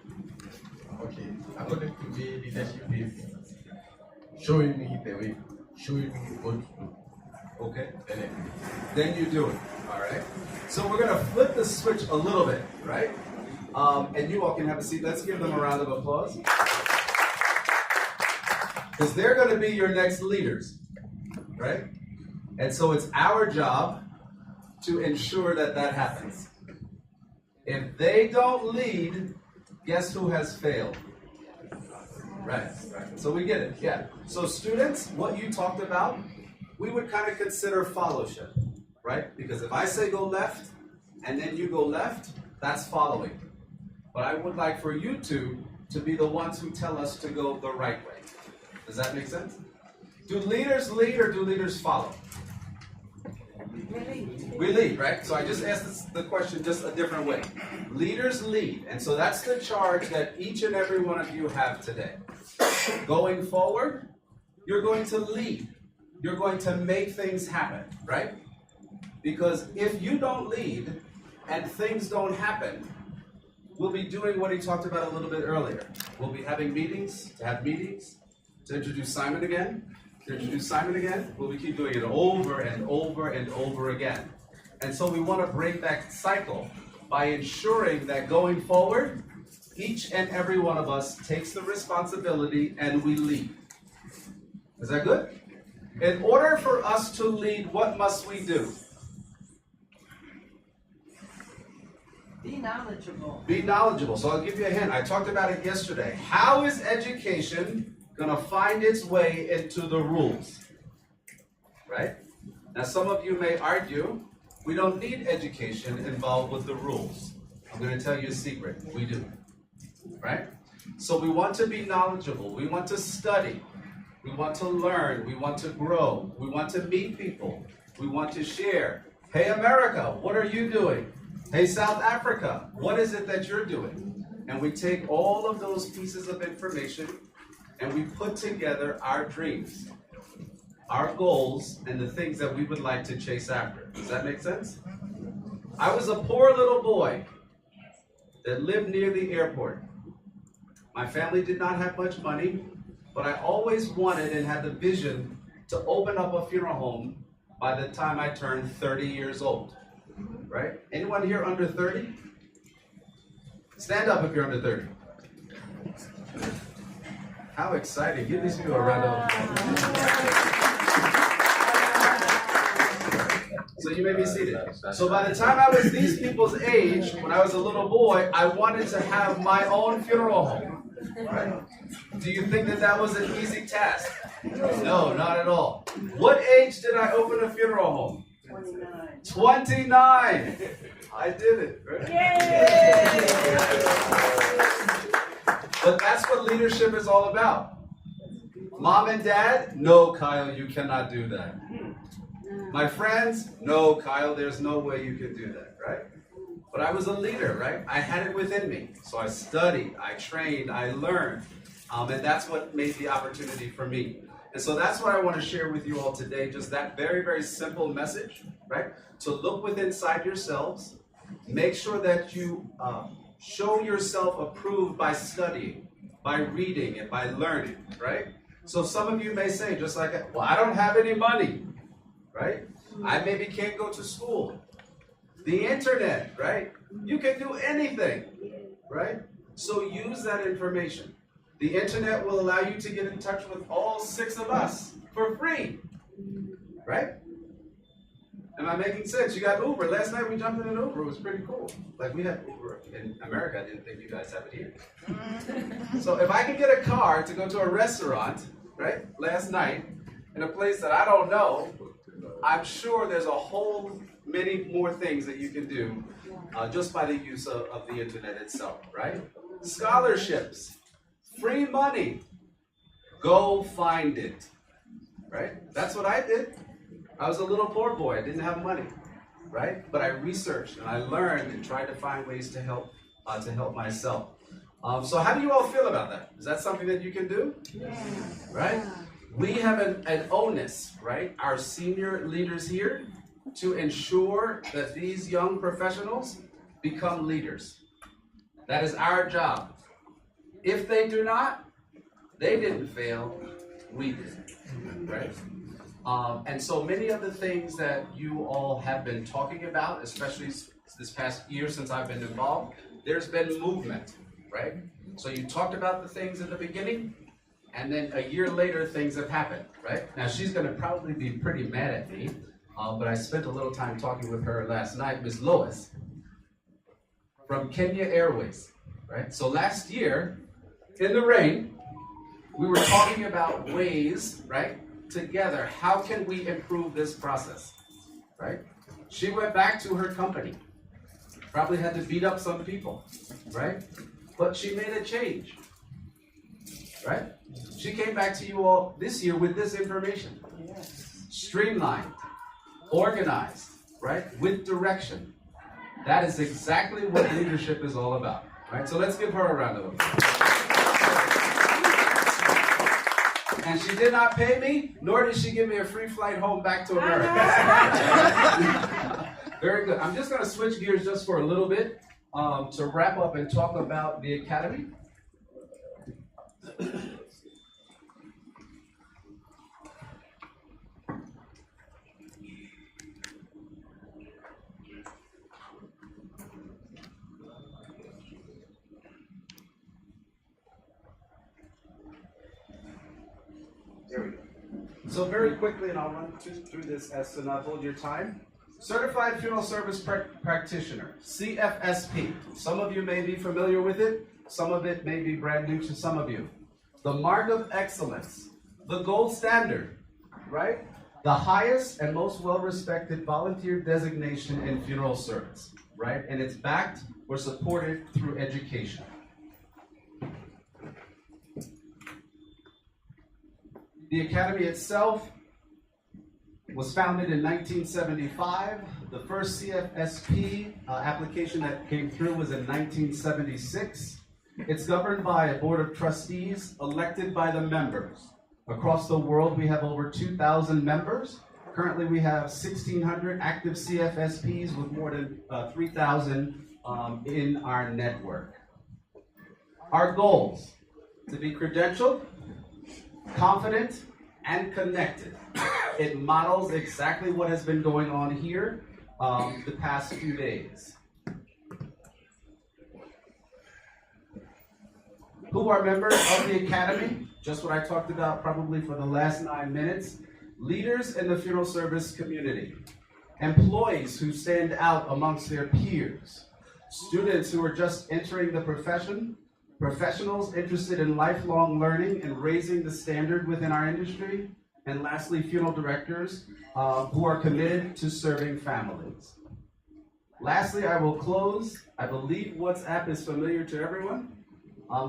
Okay, according to me, leadership is showing me the way, showing me what to do. Okay, then you do it. All right. So we're going to flip the switch a little bit, right? And you all can have a seat. Let's give them a round of applause. Because they're going to be your next leaders, right? And so it's our job to ensure that that happens. If they don't lead, guess who has failed? Right. So we get it, yeah. So students, what you talked about, we would kind of consider followship, right? Because if I say go left, and then you go left, that's following. But I would like for you two to be the ones who tell us to go the right way. Does that make sense? Do leaders lead or do leaders follow? We lead, right? So I just asked the question just a different way. Leaders lead, and so that's the charge that each and every one of you have today. Going forward, you're going to lead. You're going to make things happen, right? Because if you don't lead and things don't happen, we'll be doing what he talked about a little bit earlier. We'll be having meetings, to introduce Simon again, We'll be keep doing it over and over and over again. And so we want to break that cycle by ensuring that going forward, each and every one of us takes the responsibility and we lead. Is that good? In order for us to lead, what must we do? Be knowledgeable. Be knowledgeable. So I'll give you a hint. I talked about it yesterday. How is education going to find its way into the rules? Right? Now some of you may argue, we don't need education involved with the rules. I'm going to tell you a secret. We do. Right? So we want to be knowledgeable. We want to study. We want to learn. We want to grow. We want to meet people. We want to share. Hey, America, what are you doing? Hey, South Africa, what is it that you're doing? And we take all of those pieces of information and we put together our dreams, our goals, and the things that we would like to chase after. Does that make sense? I was a poor little boy that lived near the airport. My family did not have much money, but I always wanted and had the vision to open up a funeral home by the time I turned 30 years old. Right? Anyone here under 30? Stand up if you're under 30. How exciting. Give these people a round of applause. So you may be seated. So by the time I was these people's age, when I was a little boy, I wanted to have my own funeral home. Right? Do you think that that was an easy task? No, not at all. What age did I open a funeral home? 29. I did it. Right? Yay! But that's what leadership is all about. Mom and dad, no, Kyle, you cannot do that. My friends, no, Kyle, there's no way you can do that, right? But I was a leader, right? I had it within me. So I studied, I trained, I learned. And that's what made the opportunity for me. And so that's what I want to share with you all today, just that very, very simple message, right? To look within inside yourselves, make sure that you show yourself approved by studying, by reading, and by learning, right? So some of you may say, just like, well, I don't have any money, right? I maybe can't go to school. The internet, right? You can do anything, right? So use that information. The internet will allow you to get in touch with all 6 of us for free, right? Am I making sense? You got Uber. Last night we jumped in an Uber. It was pretty cool. Like we have Uber in America. I didn't think you guys have it here. So if I can get a car to go to a restaurant, right, last night, in a place that I don't know, I'm sure there's a whole many more things that you can do just by the use of the internet itself, right? Scholarships. Free money. Go find it. Right? That's what I did. I was a little poor boy. I didn't have money. Right? But I researched and I learned and tried to find ways to help myself. So how do you all feel about that? Is that something that you can do? Yeah. Right? We have an onus, right? Our senior leaders here to ensure that these young professionals become leaders. That is our job. If they do not, they didn't fail, we did, right? And so many of the things that you all have been talking about, especially this past year since I've been involved, there's been movement, right? So you talked about the things at the beginning, and then a year later, things have happened, right? Now, she's gonna probably be pretty mad at me, but I spent a little time talking with her last night, Ms. Lois, from Kenya Airways, right? So last year, in the rain, we were talking about ways, right, together, how can we improve this process, right? She went back to her company, probably had to beat up some people, right? But she made a change, right? She came back to you all this year with this information. Streamlined, organized, right, with direction. That is exactly what leadership is all about, right? So let's give her a round of applause. And she did not pay me, nor did she give me a free flight home back to America. Very good. I'm just going to switch gears just for a little bit to wrap up and talk about the Academy. There we go. So very quickly, and I'll run through this as to not hold your time. Certified Funeral Service Practitioner, CFSP. Some of you may be familiar with it. Some of it may be brand new to some of you. The mark of excellence, the gold standard, right? The highest and most well-respected volunteer designation in funeral service, right? And it's backed or supported through education. The Academy itself was founded in 1975. The first CFSP application that came through was in 1976. It's governed by a board of trustees elected by the members. Across the world, we have over 2,000 members. Currently, we have 1,600 active CFSPs with more than 3,000 in our network. Our goals: to be credentialed, confident, and connected. It models exactly what has been going on here the past few days. Who are members of the Academy? Just what I talked about probably for the last 9 minutes. Leaders in the funeral service community. Employees who stand out amongst their peers. Students who are just entering the profession. Professionals interested in lifelong learning and raising the standard within our industry. And lastly, funeral directors who are committed to serving families. Lastly, I will close. I believe WhatsApp is familiar to everyone.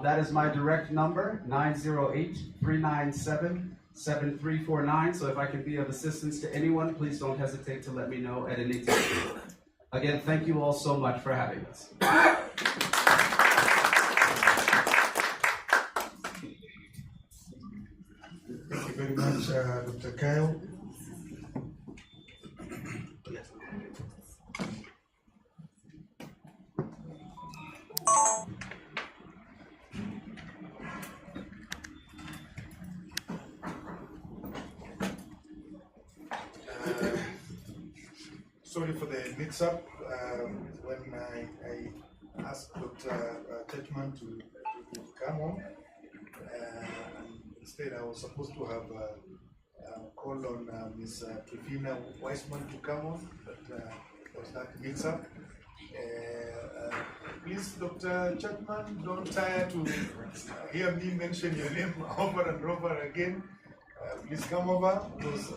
That is my direct number, 908-397-7349. So if I can be of assistance to anyone, please don't hesitate to let me know at any time. Again, thank you all so much for having us. Thank you very much, Dr. Kyle. Sorry for the mix-up. When I asked Dr. Tetman to come on, instead I was supposed to have called on Ms. Trifina Weissman to come on, but there was that mix-up. Please, Dr. Chapman, don't tire to hear me mention your name over and over again. Please come over, because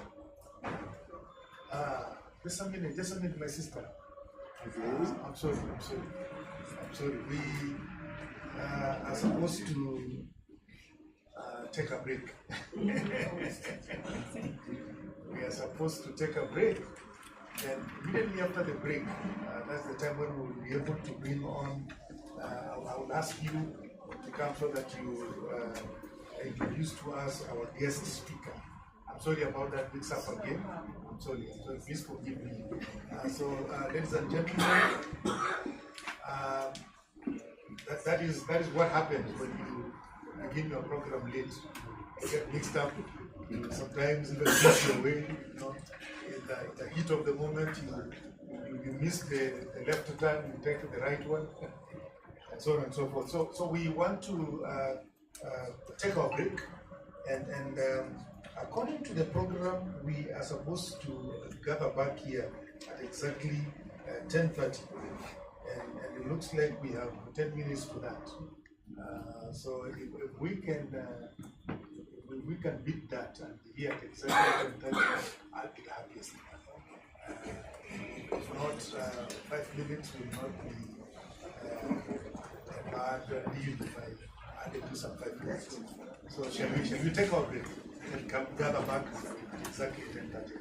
just a minute, my sister. I'm sorry. We are supposed to take a break. We are supposed to take a break, and immediately after the break, that's the time when we'll be able to bring on. I will ask you to come so that you introduce to us our guest speaker. I'm sorry about that mix-up again. I'm sorry. Please forgive me. Ladies and gentlemen, that is what happens when you begin your program late. You get mixed up. You sometimes even miss your way. In the heat of the moment, you miss the left turn, you take the right one, and so on and so forth. So we want to take our break, and according to the program, we are supposed to gather back here at exactly 10:30, and it looks like we have 10 minutes for that. So if we can beat that and be here at exactly 10:30, I'll be the happiest. If not, 5 minutes will not be a bad deal if I added to some 5 minutes. So shall we take our break and come gather back at exactly 10:30?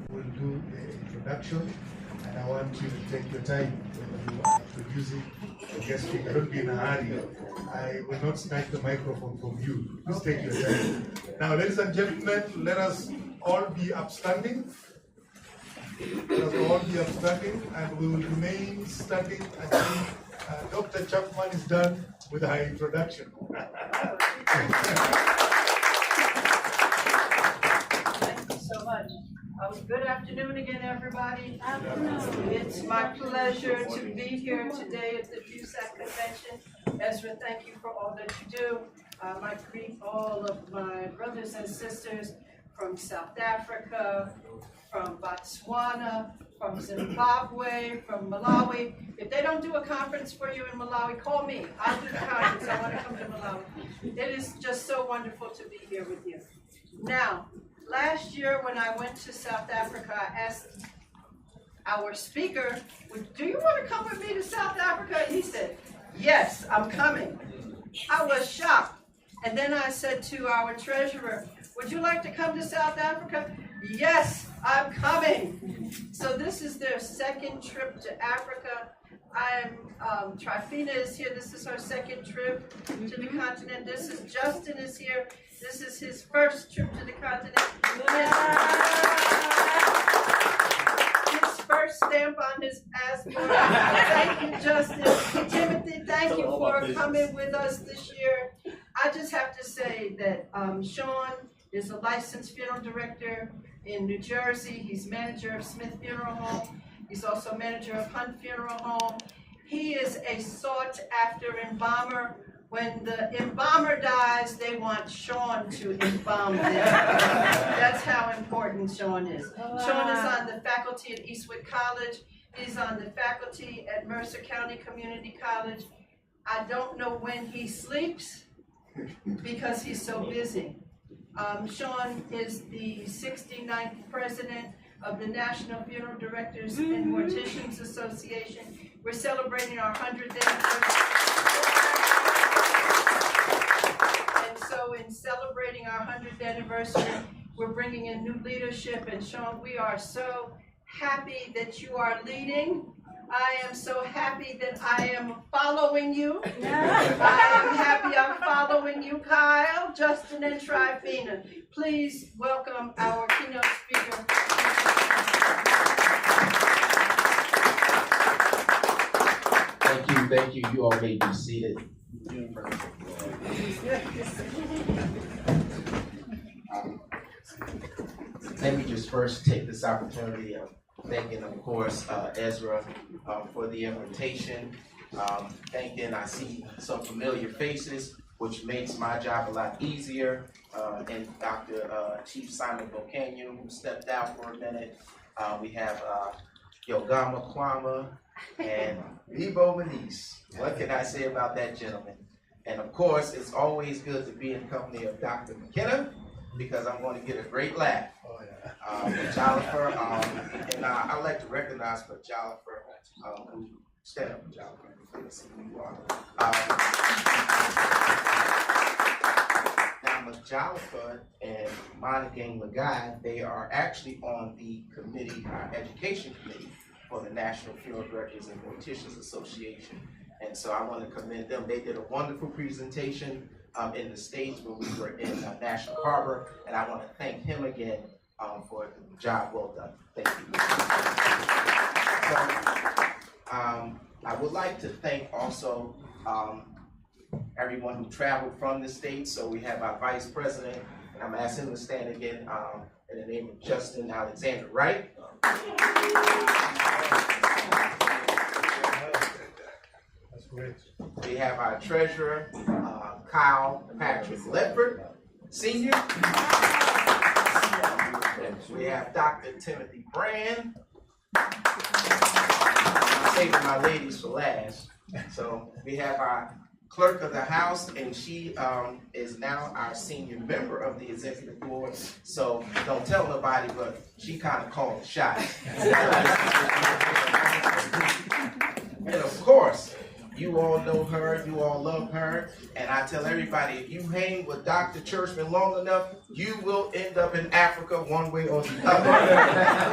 We'll do the introduction, and I want you to take your time when you are producing the guest speaker. Don't be in a hurry. I will not snatch the microphone from you. Please take your time. Now, ladies and gentlemen, let us all be upstanding. Let us all be upstanding, and we will remain standing until Dr. Chapman is done with her introduction. Thank you so much. Good afternoon again, everybody. It's my pleasure to be here today at the Fusak Convention. Ezra, thank you for all that you do. I greet all of my brothers and sisters from South Africa, from Botswana, from Zimbabwe, from Malawi. If they don't do a conference for you in Malawi, call me. I'll do the conference. I want to come to Malawi. It is just so wonderful to be here with you. Now, last year when I went to South Africa, I asked our speaker, do you want to come with me to South Africa? And he said, yes, I'm coming. I was shocked. And then I said to our treasurer, would you like to come to South Africa? Yes, I'm coming. So this is their second trip to Africa. Trifina is here. This is her second trip to the continent. Justin is here. This is his first trip to the continent. His first stamp on his passport. Thank you, Justin. Timothy, thank you for coming with us this year. I just have to say that Sean is a licensed funeral director in New Jersey. He's manager of Smith Funeral Home. He's also manager of Hunt Funeral Home. He is a sought-after embalmer. When the embalmer dies, they want Sean to embalm them. That's how important Sean is. Sean is on the faculty at Eastwood College. He's on the faculty at Mercer County Community College. I don't know when he sleeps because he's so busy. Sean is the 69th president of the National Funeral Directors and Morticians Association. We're celebrating our 100th anniversary. And so in celebrating our 100th anniversary, we're bringing in new leadership. And Sean, we are so happy that you are leading. I am so happy that I am following you. I am happy I'm following you, Kyle, Justin, and Trifina. Please welcome our keynote speaker. Thank you. You all may be seated. Let me just first take this opportunity of thanking, of course, Ezra for the invitation. Thanking, I see some familiar faces, which makes my job a lot easier. And Dr. Chief Simon Bokanyu, who stepped out for a minute. We have Yogama Kwama and Lebo Manice. What can I say about that gentleman? And of course, it's always good to be in company of Dr. McKenna, because I'm going to get a great laugh. Jalifer, and I'd like to recognize for Jalifer, who stand up, Jalifer. Let's see who you are. Now, Jalifer and Monica and Lagai, they are actually on the committee, education committee for the National Funeral Directors and Morticians Association. And so I want to commend them. They did a wonderful presentation in the States when we were in National Harbor, and I want to thank him again for the job well done. Thank you. So, I would like to thank also everyone who traveled from the States. So we have our Vice President, and I'm asking him to stand again in the name of Justin Alexander, right? That's great. We have our Treasurer, Kyle Patrick Ledford, Senior. We have Dr. Timothy Brand. I'm saving my ladies for last. So we have our Clerk of the House, and she is now our senior member of the Executive Board. So don't tell nobody, but she kind of called the shot. And of course, you all know her, you all love her, and I tell everybody, if you hang with Dr. Churchman long enough, you will end up in Africa one way or the other.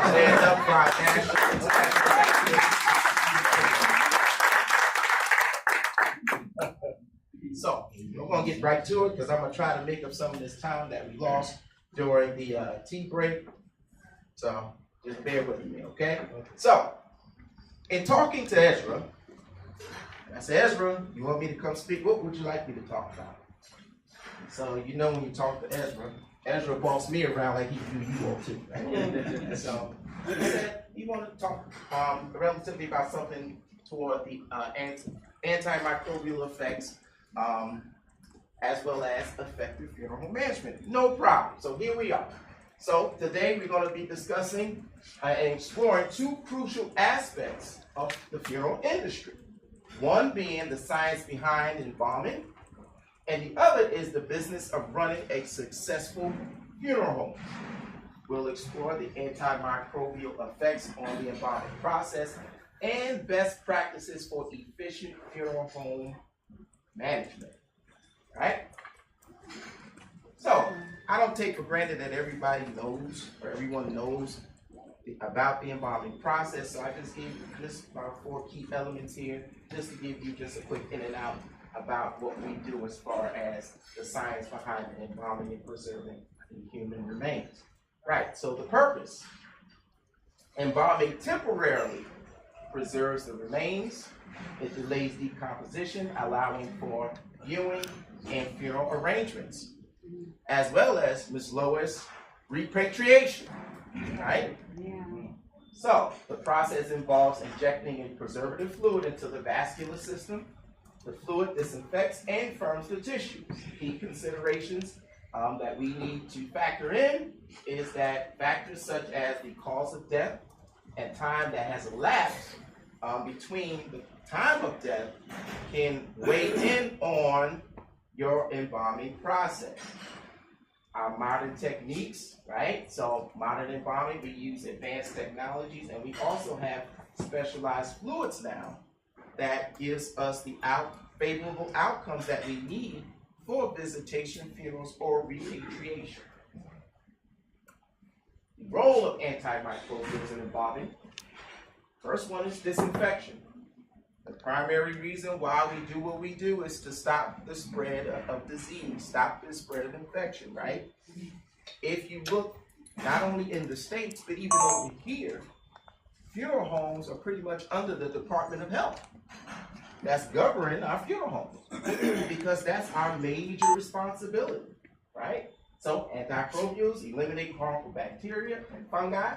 Stand up for our national. So, we're going to get right to it, because I'm going to try to make up some of this time that we lost during the tea break. So, just bear with me, okay? So, in talking to Ezra, I said, Ezra, you want me to come speak? What would you like me to talk about? So, you know, when you talk to Ezra, Ezra bossed me around like he do you all too. Right? So, he said, you want to talk relatively about something toward the antimicrobial effects, as well as effective funeral home management. No problem. So, here we are. So, today we're going to be discussing and exploring two crucial aspects of the funeral industry. One being the science behind embalming, and the other is the business of running a successful funeral home. We'll explore the antimicrobial effects on the embalming process and best practices for efficient funeral home management. Right? So, I don't take for granted that everybody knows, or everyone knows about the embalming process, so I just gave you just about 4 key elements here, just to give you just a quick in and out about what we do as far as the science behind embalming and preserving the human remains. Right, so the purpose. Embalming temporarily preserves the remains. It delays decomposition, allowing for viewing and funeral arrangements, as well as, Ms. Lois, repatriation. Right? Yeah. So, the process involves injecting a preservative fluid into the vascular system. The fluid disinfects and firms the tissues. Key considerations that we need to factor in is that factors such as the cause of death and time that has elapsed between the time of death can weigh in on your embalming process. Our modern techniques, right? So modern embalming, we use advanced technologies, and we also have specialized fluids now that gives us the favorable outcomes that we need for visitation, funerals, or repatriation. The role of antimicrobials in embalming. First one is disinfection. The primary reason why we do what we do is to stop the spread of disease, stop the spread of infection, right? If you look not only in the States, but even over here, funeral homes are pretty much under the Department of Health. That's governing our funeral homes because that's our major responsibility, right? So antimicrobials eliminate harmful bacteria and fungi.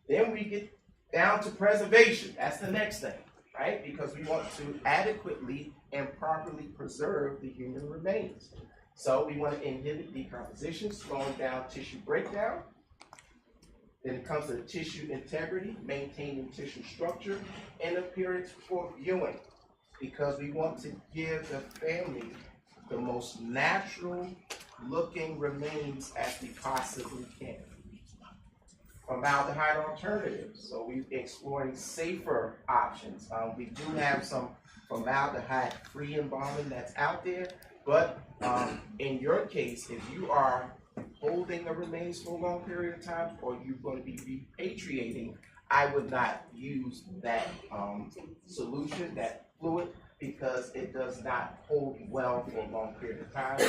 Then we get down to preservation. That's the next thing, right? Because we want to adequately and properly preserve the human remains. So we want to inhibit decomposition, slowing down tissue breakdown. Then it comes to tissue integrity, maintaining tissue structure and appearance for viewing, because we want to give the family the most natural looking remains as we possibly can. Formaldehyde alternatives. So we're exploring safer options. We do have some formaldehyde-free embalming that's out there, but in your case, if you are holding the remains for a long period of time or you're going to be repatriating, I would not use that solution, that fluid, because it does not hold well for a long period of time,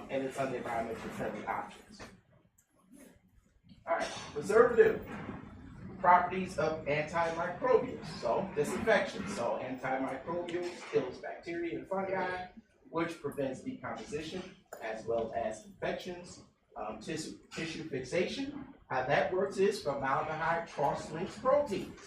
and it's under environmentally friendly options. All right, preservative properties of antimicrobials. So disinfection. So antimicrobials kills bacteria and fungi, which prevents decomposition as well as infections. Tissue fixation. How that works is formaldehyde cross-links proteins,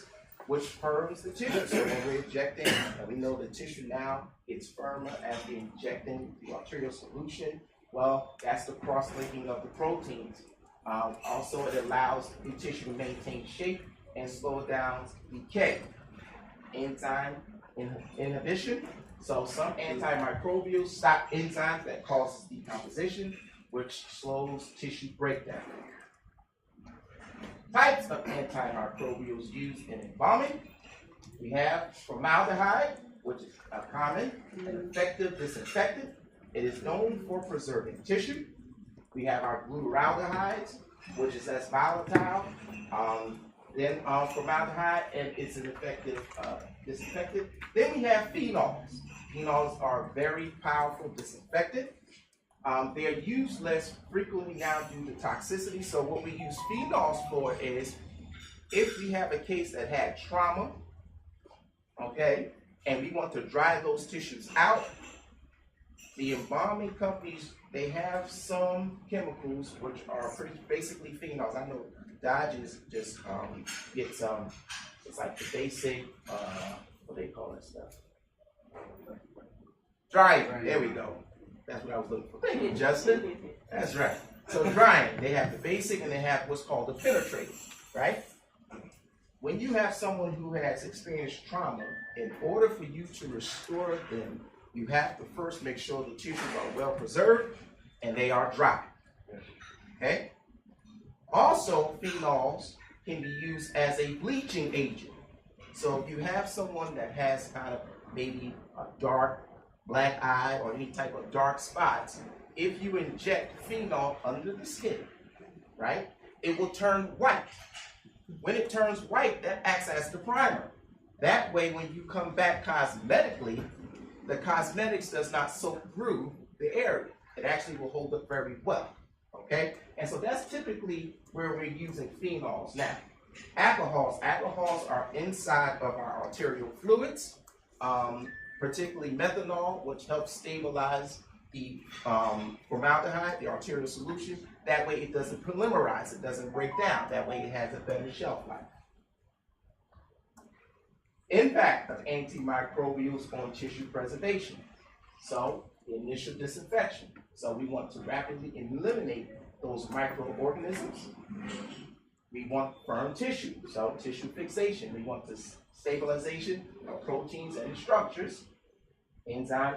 which firms the tissue. So when we're injecting, and we know the tissue now is firmer as we're injecting the arterial solution. Well, that's the cross-linking of the proteins. Also, it allows the tissue to maintain shape and slow down decay. Enzyme inhibition. So some antimicrobials stop enzymes that causes decomposition, which slows tissue breakdown. Types of antimicrobials used in embalming. We have formaldehyde, which is a common and effective disinfectant. It is known for preserving tissue. We have our glutaraldehydes, which is less volatile. Then formaldehyde, and it's an effective disinfectant. Then we have phenols. Phenols are very powerful disinfectant. They are used less frequently now due to toxicity. So what we use phenols for is if we have a case that had trauma, okay, and we want to dry those tissues out, the embalming companies, they have some chemicals which are pretty basically phenols. I know Dodge just gets it's like the basic what they call that stuff? Drying. There we go. That's what I was looking for. Thank you, Justin. That's right. So drying, they have the basic and they have what's called the penetrating, right? When you have someone who has experienced trauma, in order for you to restore them, you have to first make sure the tissues are well preserved and they are dry. Okay? Also, phenols can be used as a bleaching agent. So if you have someone that has kind of maybe a dark black eye or any type of dark spots, if you inject phenol under the skin, right, it will turn white. When it turns white, that acts as the primer. That way, when you come back cosmetically, the cosmetics does not soak through the area. It actually will hold up very well, okay? And so that's typically where we're using phenols. Now, alcohols are inside of our arterial fluids, particularly methanol, which helps stabilize the formaldehyde, the arterial solution. That way it doesn't polymerize, it doesn't break down. That way it has a better shelf life. Impact of antimicrobials on tissue preservation. So, the initial disinfection. So we want to rapidly eliminate those microorganisms. We want firm tissue, so tissue fixation. We want the stabilization of proteins and structures. Enzyme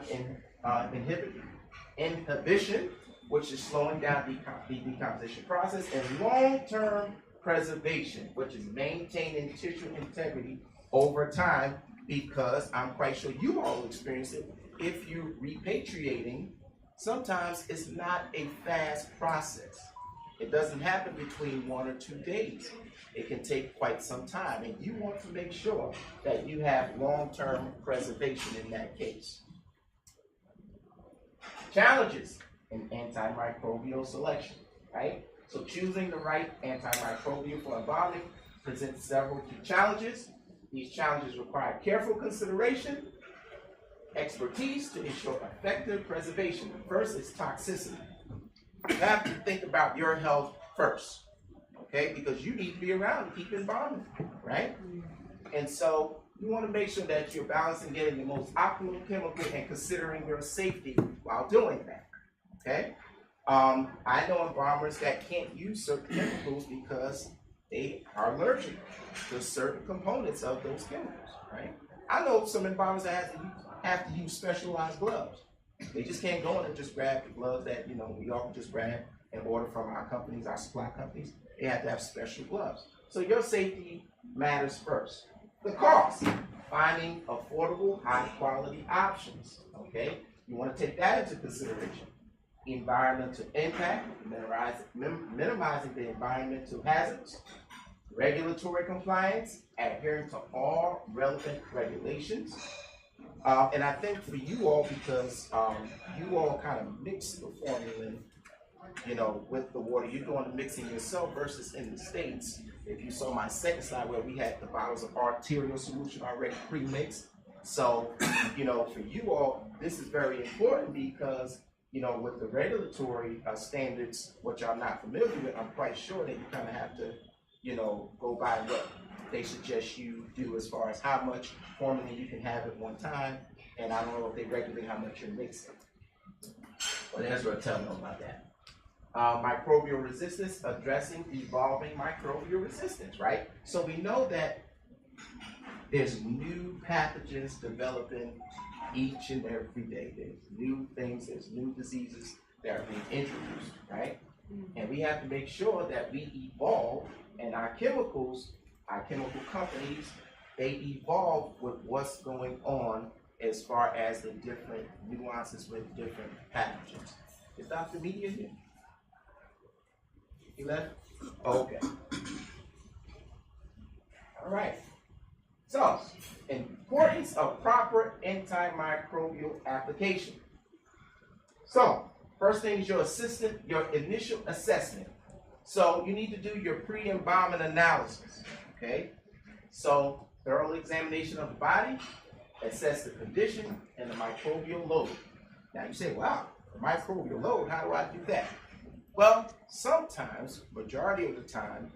inhibition, which is slowing down the decomposition process. And long-term preservation, which is maintaining tissue integrity over time, because I'm quite sure you all experience it. If you're repatriating, sometimes it's not a fast process. It doesn't happen between 1 or 2 days. It can take quite some time, and you want to make sure that you have long-term preservation in that case. Challenges in antimicrobial selection, right? So choosing the right antimicrobial for embalming presents several key challenges. These challenges require careful consideration, expertise to ensure effective preservation. The first is toxicity. You have to think about your health first, okay? Because you need to be around to keep embalming, right? And so you want to make sure that you're balancing getting the most optimal chemical and considering your safety while doing that, okay? I know embalmers that can't use certain chemicals because they are allergic to certain components of those chemicals, right? I know some embalmers that have to use specialized gloves. They just can't go in and just grab the gloves that, you know, we all can just grab and order from our companies, our supply companies. They have to have special gloves. So your safety matters first. The cost, finding affordable, high quality options, okay? You want to take that into consideration. Environmental impact, minimizing the environmental hazards, regulatory compliance, adhering to all relevant regulations. And I think for you all, because you all kind of mix the formula, you know, with the water, you're doing the mixing yourself versus in the States. If you saw my second slide where we had the bottles of arterial solution already pre-mixed. So, you know, for you all, this is very important because, you know, with the regulatory standards, which I'm not familiar with, I'm quite sure that you kind of have to, you know, go by what they suggest you do as far as how much formula you can have at one time. And I don't know if they regulate how much you're mixing. But Ezra will tell me about that. Microbial resistance, addressing evolving microbial resistance, right? So we know that there's new pathogens developing each and every day. There's new things, there's new diseases that are being introduced, right? And we have to make sure that we evolve, and our chemicals, our chemical companies, they evolve with what's going on as far as the different nuances with different pathogens. Is Dr. Media here? He left? Okay. All right. So, importance of proper antimicrobial application. So, first thing is your initial assessment. So, you need to do your pre-embalming analysis, okay? So, thorough examination of the body, assess the condition and the microbial load. Now, you say, wow, the microbial load, how do I do that? Well, sometimes, majority of the time,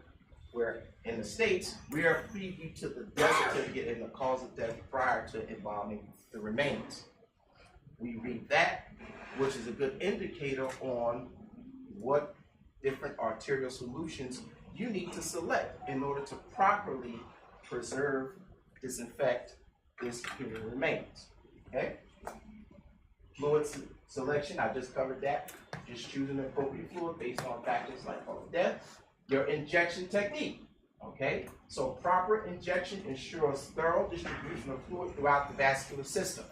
where in the States, we are preview to the death certificate and the cause of death prior to embalming the remains. We read that, which is a good indicator on what different arterial solutions you need to select in order to properly preserve, disinfect this human remains. Okay? Fluid selection, I just covered that. Just choosing the appropriate fluid based on factors like cause of death. Your injection technique, okay? So proper injection ensures thorough distribution of fluid throughout the vascular system,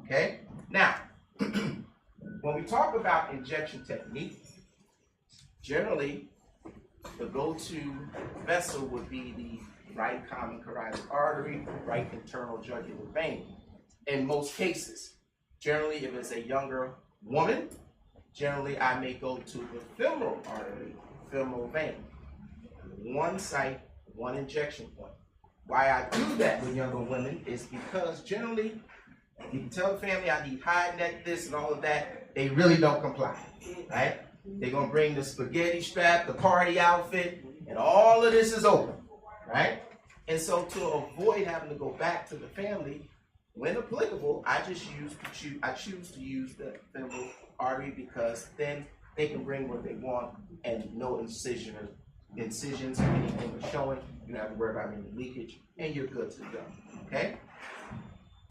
okay? Now, when we talk about injection technique, generally the go-to vessel would be the right common carotid artery, right internal jugular vein. In most cases, generally if it's a younger woman, generally I may go to the femoral artery, femoral vein. One site, one injection point. Why I do that with younger women is because generally, you can tell the family I need high neck this and all of that, they really don't comply, right? They're gonna bring the spaghetti strap, the party outfit, and all of this is open, right? And so to avoid having to go back to the family, when applicable, I choose to use the femoral artery because then they can bring what they want and no incisions or anything is showing. You don't have to worry about any leakage, and you're good to go. Okay?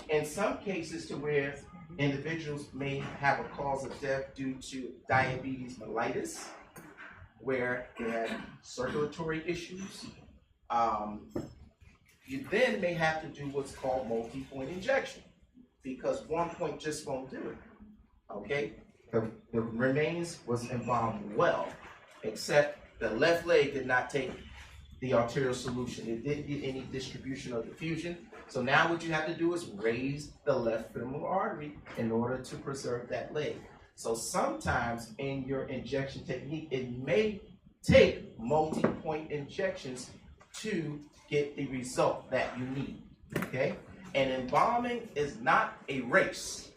In some cases, to where individuals may have a cause of death due to diabetes mellitus, where they have circulatory issues, you then may have to do what's called multi-point injection, because one point just won't do it. Okay? The remains was embalmed well, except the left leg did not take the arterial solution. It didn't get any distribution or diffusion. So now what you have to do is raise the left femoral artery in order to preserve that leg. So sometimes in your injection technique, it may take multi-point injections to get the result that you need, okay? And embalming is not a race,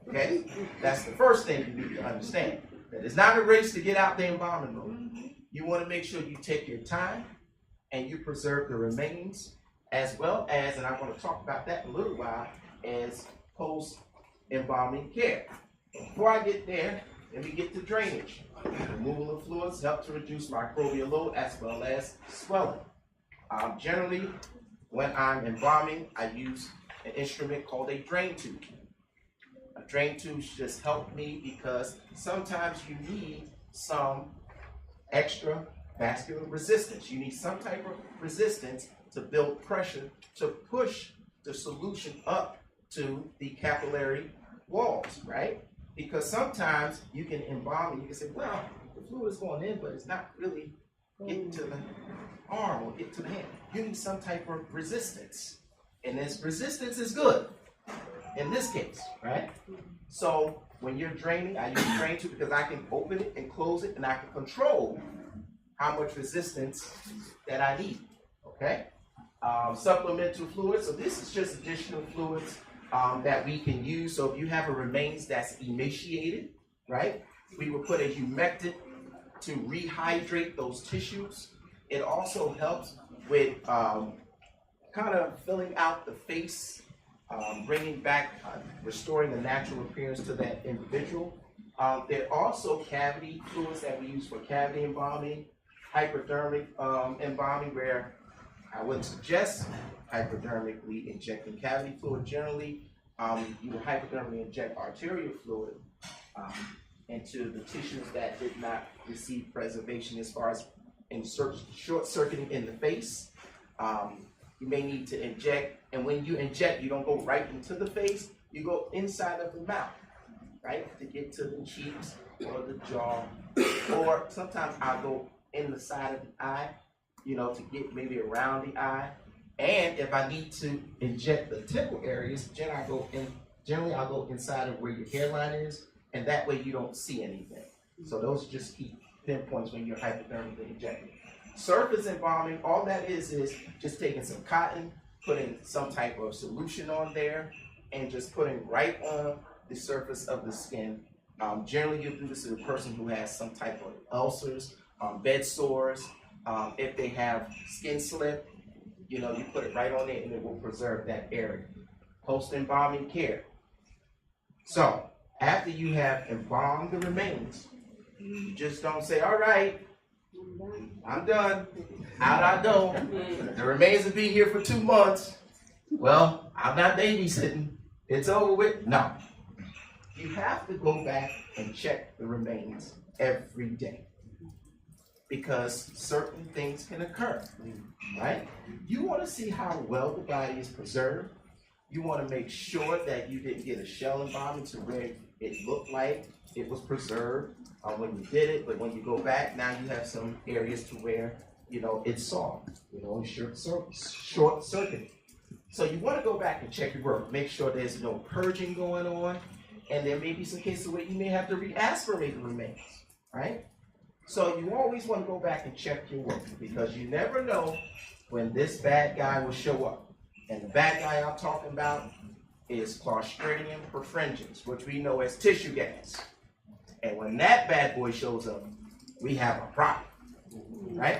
okay? That's the first thing you need to understand. That it's not a race to get out the embalming room. You want to make sure you take your time and you preserve the remains, as well as, and I'm going to talk about that in a little while, as post-embalming care. Before I get there, let me get to drainage. Removal of fluids help to reduce microbial load as well as swelling. Generally, when I'm embalming, I use an instrument called a drain tube. A drain tube just help me because sometimes you need some extra vascular resistance. You need some type of resistance to build pressure to push the solution up to the capillary walls, right? Because sometimes you can embalm and you can say, well, the fluid is going in, but it's not really getting to the arm or get to the hand. You need some type of resistance. And this resistance is good in this case, right? So when you're draining, I use drain tube because I can open it and close it and I can control how much resistance that I need, okay? Supplemental fluids, so this is just additional fluids that we can use. So if you have a remains that's emaciated, right? We will put a humectant to rehydrate those tissues. It also helps with kind of filling out the face, bringing back, restoring the natural appearance to that individual. There are also cavity fluids that we use for cavity embalming, hypodermic embalming, where I would suggest hypodermically injecting cavity fluid. Generally, you will hypodermically inject arterial fluid into the tissues that did not receive preservation as far as short-circuiting in the face. You may need to inject, and when you inject, you don't go right into the face, you go inside of the mouth, right? To get to the cheeks or the jaw, or sometimes I'll go in the side of the eye, you know, to get maybe around the eye. And if I need to inject the temple areas, generally I'll go inside of where your hairline is, and that way you don't see anything. So those just key pinpoints when you're hypodermically injecting. Surface embalming, all that is just taking some cotton, putting some type of solution on there, and just putting right on the surface of the skin. Generally, you'll do this to a person who has some type of ulcers, bed sores. If they have skin slip, you know, you put it right on there and it will preserve that area. Post-embalming care. So, after you have embalmed the remains, you just don't say, all right, I'm done, out I go. The remains will be here for 2 months. Well, I'm not babysitting. It's over with. No. You have to go back and check the remains every day, because certain things can occur, right? You want to see how well the body is preserved. You want to make sure that you didn't get a shell embalming to where it looked like it was preserved when you did it, but when you go back, now you have some areas to where, you know, it's soft, you know, short circuit. So you want to go back and check your work, make sure there's no purging going on, and there may be some cases where you may have to re-aspirate the remains, right? So you always want to go back and check your work, because you never know when this bad guy will show up. And the bad guy I'm talking about is Clostridium perfringens, which we know as tissue gas. And when that bad boy shows up, we have a problem, right?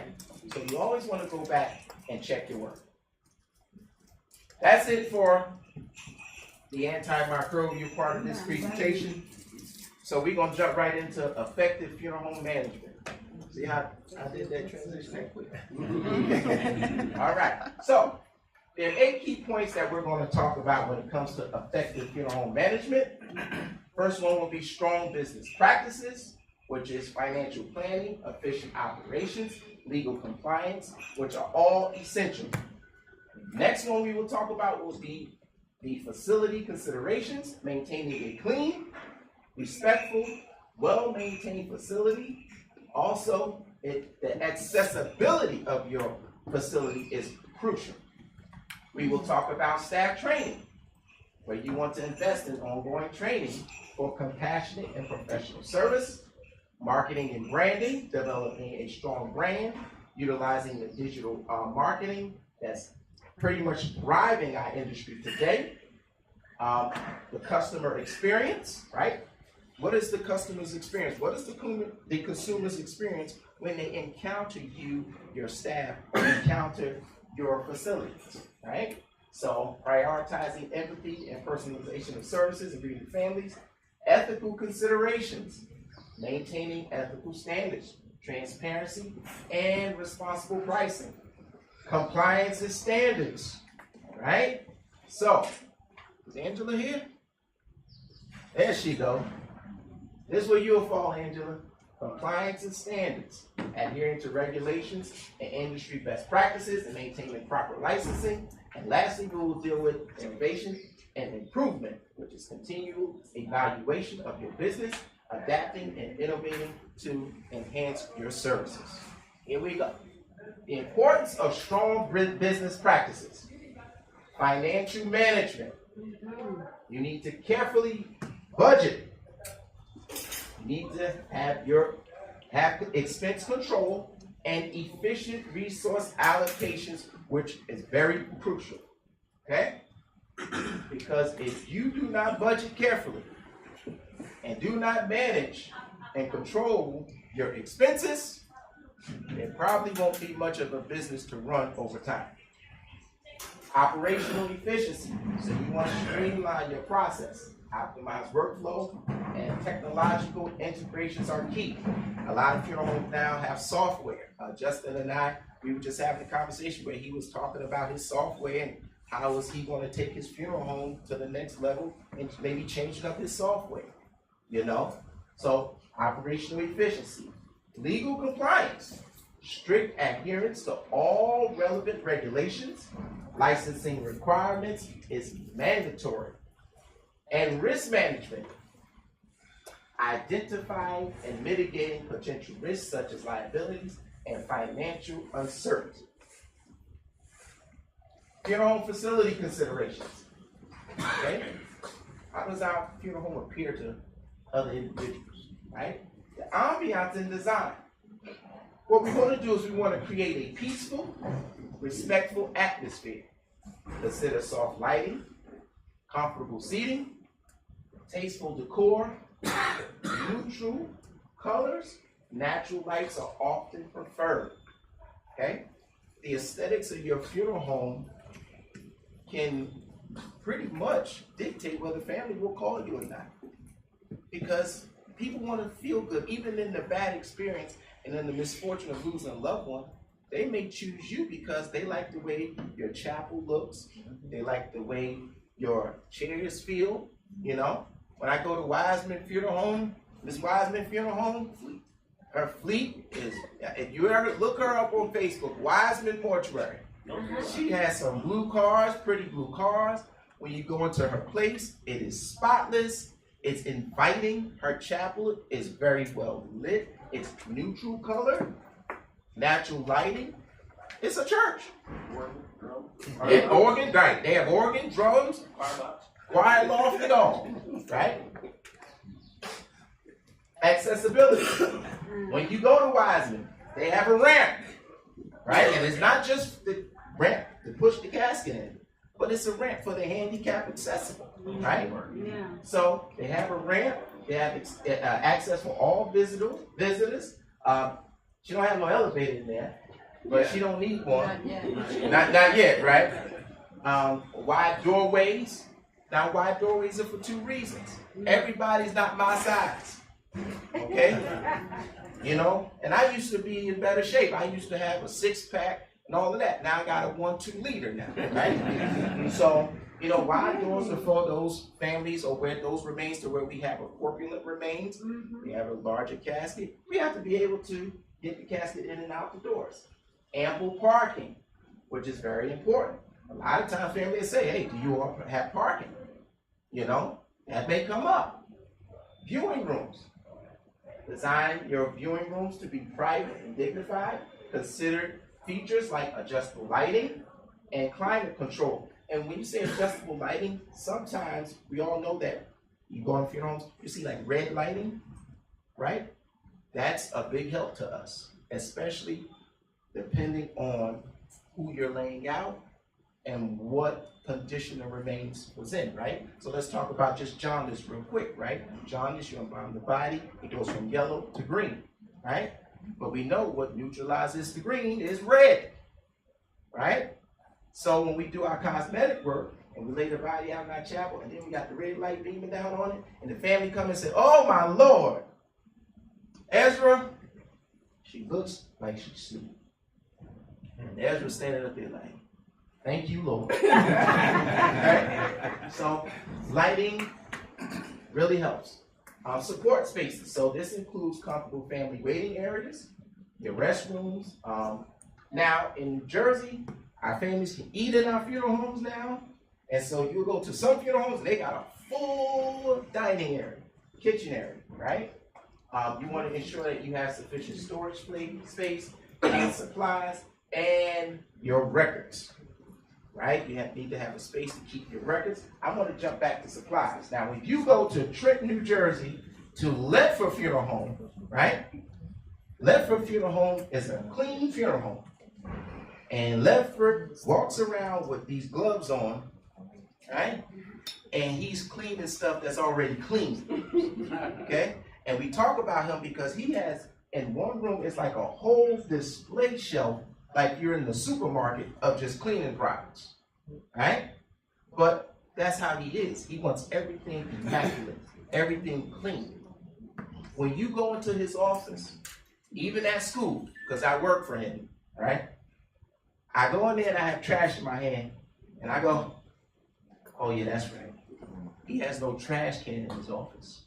So you always want to go back and check your work. That's it for the antimicrobial part of this presentation. So we're going to jump right into effective funeral home management. See how I did that transition that quick? All right. So there are 8 key points that we're going to talk about when it comes to effective funeral home management. First one will be strong business practices, which is financial planning, efficient operations, legal compliance, which are all essential. Next one we will talk about will be the facility considerations, maintaining a clean, respectful, well-maintained facility. Also, the accessibility of your facility is crucial. We will talk about staff training, where you want to invest in ongoing training for compassionate and professional service, marketing and branding, developing a strong brand, utilizing the digital marketing that's pretty much thriving our industry today. The customer experience, right? What is the customer's experience? What is the consumer's experience when they encounter you, your staff, or encounter your facilities, right? So prioritizing empathy and personalization of services and greeting families, ethical considerations, maintaining ethical standards, transparency, and responsible pricing, compliance and standards, right? So, is Angela here? There she go. This is where you'll fall, Angela. Compliance and standards, adhering to regulations and industry best practices and maintaining proper licensing. And lastly, we will deal with innovation and improvement, which is continual evaluation of your business, adapting and innovating to enhance your services. Here we go. The importance of strong business practices. Financial management. You need to carefully budget. You need to have expense control and efficient resource allocations, which is very crucial. Okay? Because if you do not budget carefully and do not manage and control your expenses, it probably won't be much of a business to run over time. Operational efficiency. So you want to streamline your process. Optimize workflow and technological integrations are key. A lot of funeral homes now have software. Justin and I, we were just having a conversation where he was talking about his software and how is he going to take his funeral home to the next level and maybe changing up his software, you know? So operational efficiency. Legal compliance. Strict adherence to all relevant regulations. Licensing requirements is mandatory. And risk management, identifying and mitigating potential risks such as liabilities and financial uncertainty. Funeral home facility considerations. Okay? How does our funeral home appear to other individuals, right? The ambiance and design. What we want to do is we want to create a peaceful, respectful atmosphere. Consider soft lighting, comfortable seating, tasteful decor, neutral colors, natural lights are often preferred. Okay? The aesthetics of your funeral home can pretty much dictate whether family will call you or not. Because people want to feel good, even in the bad experience and in the misfortune of losing a loved one. They may choose you because they like the way your chapel looks. They like the way your chairs feel, you know. When I go to Wiseman Funeral Home, Miss Wiseman Funeral Home, her fleet is, if you ever look her up on Facebook, Wiseman Mortuary. She has some blue cars, pretty blue cars. When you go into her place, it is spotless. It's inviting. Her chapel is very well lit. It's neutral color, natural lighting. It's a church. And organ, right? They have organ, drums, choir loft, and all, right? Accessibility. When you go to Wiseman, they have a ramp, right? And it's not just the ramp to push the casket in, but it's a ramp for the handicapped accessible, right? Yeah. So they have a ramp. They have access for all visitors. She don't have no elevator in there, but she don't need one. Not yet, right? Wide doorways. Now, wide doorways are for two reasons. Everybody's not my size, okay? You know, and I used to be in better shape. I used to have a 6-pack and all of that. Now I got a 1-2 liter now, right? So, you know, wide doors are for those families or where those remains to where we have a corpulent remains. We have a larger casket. We have to be able to get the casket in and out the doors. Ample parking, which is very important. A lot of times families say, hey, do you all have parking? You know, that may come up. Viewing rooms. Design your viewing rooms to be private and dignified. Consider features like adjustable lighting and climate control. And when you say adjustable lighting, sometimes we all know that you go in funeral homes, you see like red lighting, right? That's a big help to us, especially depending on who you're laying out and what condition the remains was in, right? So let's talk about just jaundice real quick, right? Jaundice, you unbind the body, it goes from yellow to green, right? But we know what neutralizes the green is red, right? So when we do our cosmetic work and we lay the body out in our chapel and then we got the red light beaming down on it and the family come and say, oh my Lord, Ezra, she looks like she's asleep. And Ezra's standing up there like, thank you, Lord. Right? So lighting really helps. Support spaces. So this includes comfortable family waiting areas, your restrooms. Now in New Jersey, our families can eat in our funeral homes now. And so you go to some funeral homes, they got a full dining area, kitchen area, right? You want to ensure that you have sufficient storage space, supplies, and your records, right? You need to have a space to keep your records. I want to jump back to supplies. Now, when you go to Trenton, New Jersey, to Ledford Funeral Home, right? Ledford Funeral Home is a clean funeral home. And Ledford walks around with these gloves on, right? And he's cleaning stuff that's already clean, okay? And we talk about him because he has, in one room, it's like a whole display shelf, like you're in the supermarket of just cleaning products, right? But that's how he is. He wants everything immaculate, everything clean. When you go into his office, even at school, because I work for him, right? I go in there and I have trash in my hand, and I go, oh yeah, that's right. He has no trash can in his office.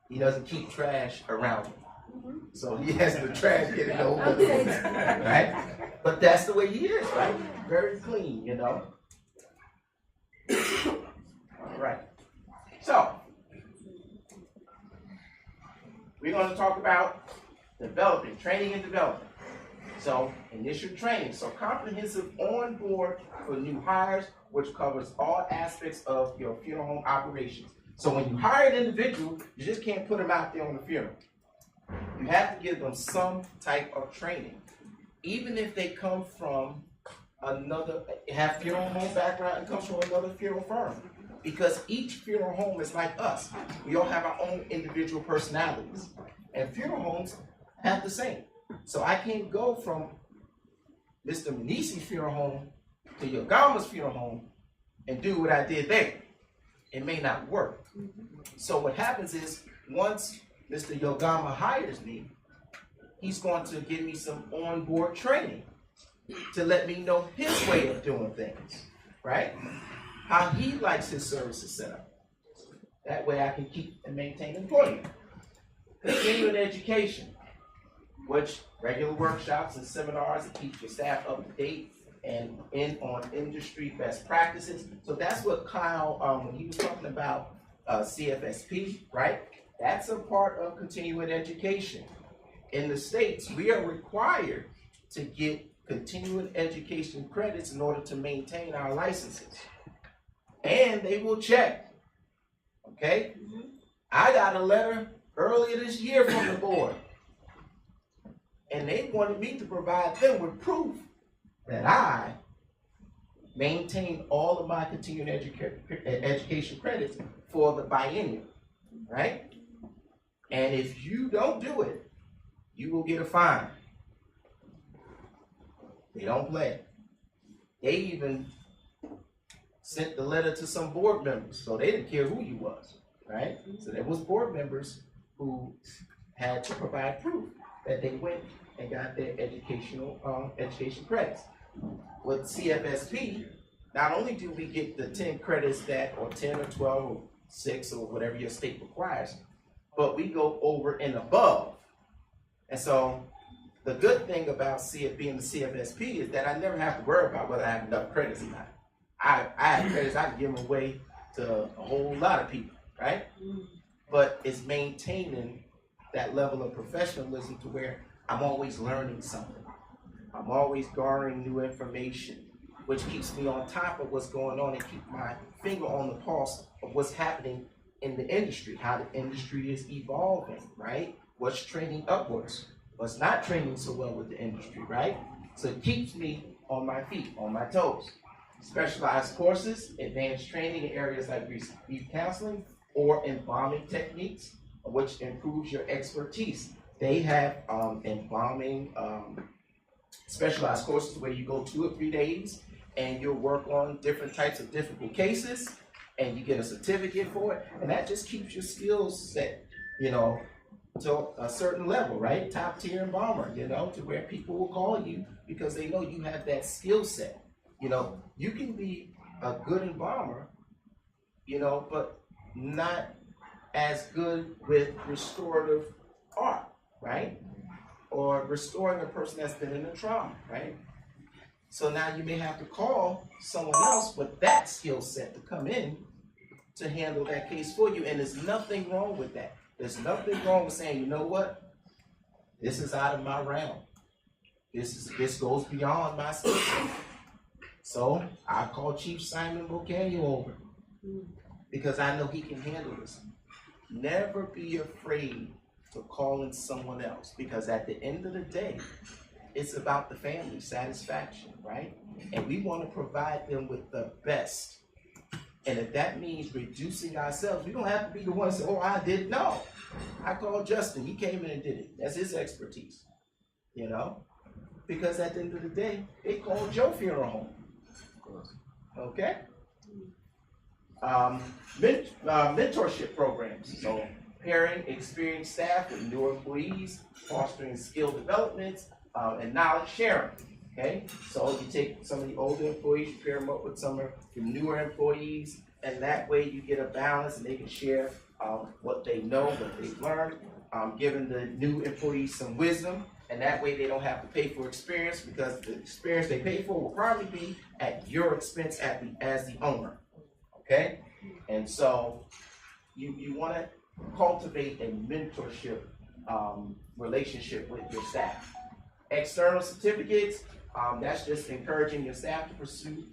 He doesn't keep trash around him. So he has the trash can in the whole room, right? But that's the way he is, right? Very clean, you know? All right. So, we're going to talk about developing, training and development. So, initial training. So, comprehensive on board for new hires, which covers all aspects of your funeral home operations. So, when you hire an individual, you just can't put them out there on the funeral. You have to give them some type of training. Even if they come from have funeral home background and comes from another funeral firm. Because each funeral home is like us. We all have our own individual personalities. And funeral homes have the same. So I can't go from Mr. Manisi's funeral home to Yogama's funeral home and do what I did there. It may not work. So what happens is, once Mr. Yogama hires me, he's going to give me some onboard training to let me know his way of doing things, right? How he likes his services set up. That way I can keep and maintain employment. Continuing education, which regular workshops and seminars that keep your staff up to date and in on industry best practices. So that's what Kyle, when he was talking about CFSP, right? That's a part of continuing education. In the States, we are required to get continuing education credits in order to maintain our licenses. And they will check, okay? I got a letter earlier this year from the board, and they wanted me to provide them with proof that I maintain all of my continuing education credits for the biennium, right? And if you don't do it, you will get a fine. They don't play. They even sent the letter to some board members, so they didn't care who you was, right? So there was board members who had to provide proof that they went and got their education credits. With CFSP, not only do we get the 10 credits or 10 or 12 or 6 or whatever your state requires, but we go over and above. And so the good thing about being the CFSP is that I never have to worry about whether I have enough credits or not. I have credits, I can give them away to a whole lot of people, right? But it's maintaining that level of professionalism to where I'm always learning something. I'm always garnering new information, which keeps me on top of what's going on and keep my finger on the pulse of what's happening in the industry, how the industry is evolving, right? What's trending upwards. was not training so well with the industry, right? So it keeps me on my feet, on my toes. Specialized courses, advanced training in areas like grief counseling or embalming techniques, which improves your expertise. They have embalming specialized courses where you go 2 or 3 days and you'll work on different types of difficult cases and you get a certificate for it, and that just keeps your skills set, you know, to a certain level, right? Top tier embalmer, you know, to where people will call you because they know you have that skill set. You know, you can be a good embalmer, you know, but not as good with restorative art, right? Or restoring a person that's been in a trauma, right? So now you may have to call someone else with that skill set to come in to handle that case for you. And there's nothing wrong with that. There's nothing wrong with saying, you know what? This is out of my realm. This goes beyond my skill set. So I call Chief Simon Bocanio over because I know he can handle this. Never be afraid to call in someone else, because at the end of the day, it's about the family satisfaction, right? And we want to provide them with the best. And if that means reducing ourselves, we don't have to be the ones that say, oh, I did. No. I called Justin. He came in and did it. That's his expertise, you know? Because at the end of the day, they called your funeral home. Okay? Mentorship programs. So pairing experienced staff with newer employees, fostering skill development, and knowledge sharing. Okay? So you take some of the older employees, you pair them up with some of the newer employees, and that way you get a balance and they can share what they know, what they've learned, giving the new employees some wisdom, and that way they don't have to pay for experience, because the experience they pay for will probably be at your expense as the owner. Okay? And so you want to cultivate a mentorship relationship with your staff. External certificates, that's just encouraging your staff to pursue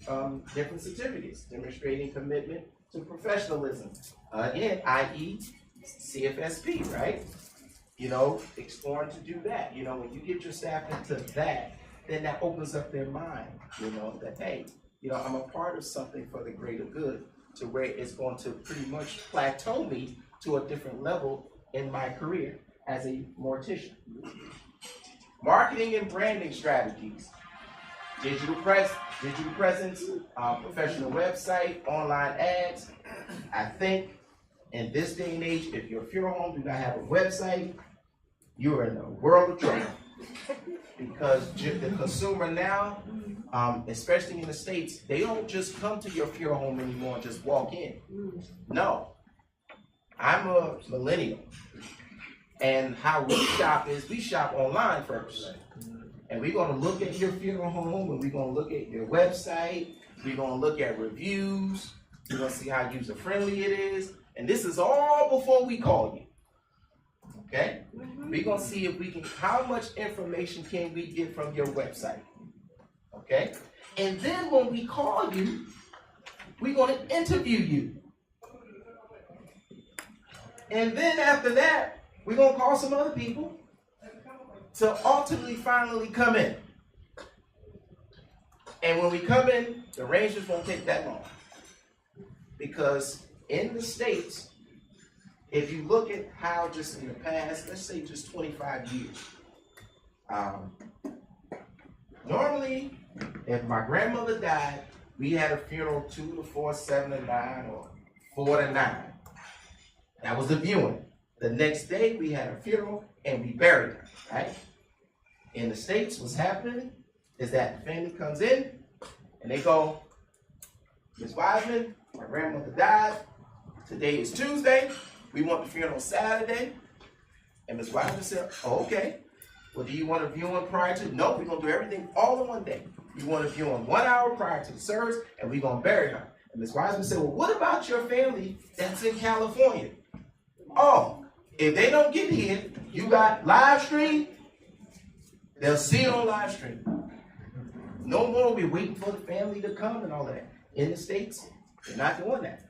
different certificates, demonstrating commitment to professionalism. Again, i.e. CFSP, right? You know, exploring to do that. You know, when you get your staff into that, then that opens up their mind, you know, that, hey, you know, I'm a part of something for the greater good, to where it's going to pretty much plateau me to a different level in my career as a mortician. Marketing and branding strategies, digital presence, professional website, online ads. I think in this day and age, if your funeral home do not have a website, you are in a world of trouble. Because the consumer now, especially in the States, they don't just come to your funeral home anymore and just walk in. No. I'm a millennial. And how we shop is we shop online first. And we're going to look at your funeral home, and we're going to look at your website. We're going to look at reviews. We're going to see how user-friendly it is. And this is all before we call you. Okay? We're going to see if we can, how much information can we get from your website. Okay? And then when we call you, we're going to interview you. And then after that, we're going to call some other people to ultimately finally come in. And when we come in, the arrangements won't take that long. Because in the States, if you look at how just in the past, let's say just 25 years, normally, if my grandmother died, we had a funeral 2 to 4, 7 to 9, or 4 to 9. That was the viewing. The next day, we had a funeral and we buried her, right? In the States, what's happening is that the family comes in and they go, Ms. Wiseman, my grandmother died. Today is Tuesday. We want the funeral Saturday. And Ms. Wiseman said, oh, okay. Well, do you want a viewing prior to? No, we're going to do everything all in one day. We want a viewing 1 hour prior to the service, and we're going to bury her. And Ms. Wiseman said, well, what about your family that's in California? Oh, if they don't get here, you got live stream, they'll see it on live stream. No more we're waiting for the family to come and all that. In the States, they're not doing that.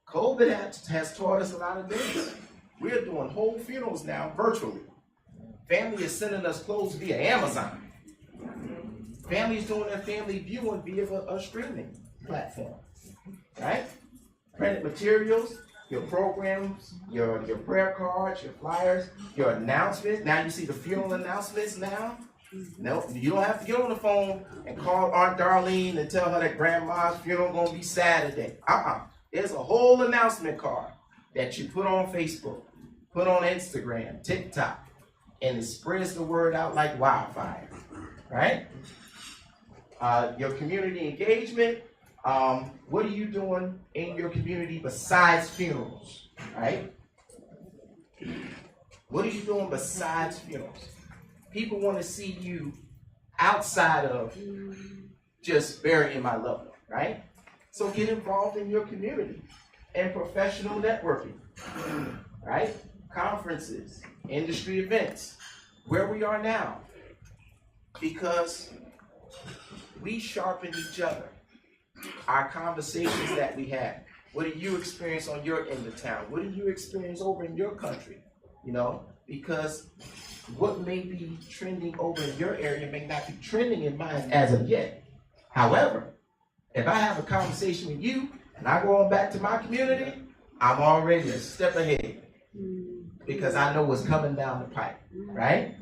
COVID has taught us a lot of things. We're doing whole funerals now virtually. Family is sending us clothes via Amazon. Families doing their family viewing via a streaming platform, right? Printed materials, your programs, your prayer cards, your flyers, your announcements. Now you see the funeral announcements now. No, you don't have to get on the phone and call Aunt Darlene and tell her that grandma's funeral gonna be Saturday. There's a whole announcement card that you put on Facebook, put on Instagram, TikTok, and it spreads the word out like wildfire, right? Your community engagement. What are you doing in your community besides funerals, right? What are you doing besides funerals? People want to see you outside of just burying my loved one, right? So get involved in your community and professional networking, right? Conferences, industry events, where we are now. Because we sharpen each other. Our conversations that we have. What do you experience on your end of town? What do you experience over in your country? You know, because what may be trending over in your area may not be trending in mine as of yet. However, if I have a conversation with you and I go on back to my community, I'm already a step ahead because I know what's coming down the pipe, right?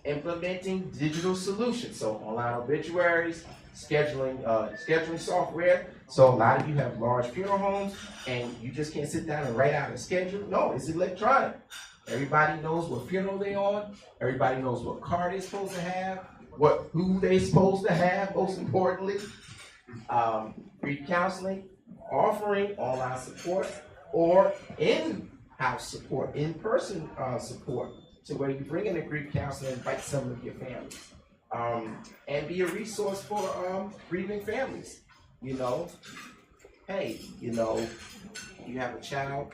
Implementing digital solutions, so online obituaries, scheduling software. So a lot of you have large funeral homes and you just can't sit down and write out a schedule. No, it's electronic. Everybody knows what funeral they're on. Everybody knows what car they're supposed to have, who they're supposed to have, most importantly. Grief counseling, offering online support or in-house support, in-person support, to where you bring in a grief counselor and invite some of your families. And be a resource for grieving families. You know, hey, you know, you have a child,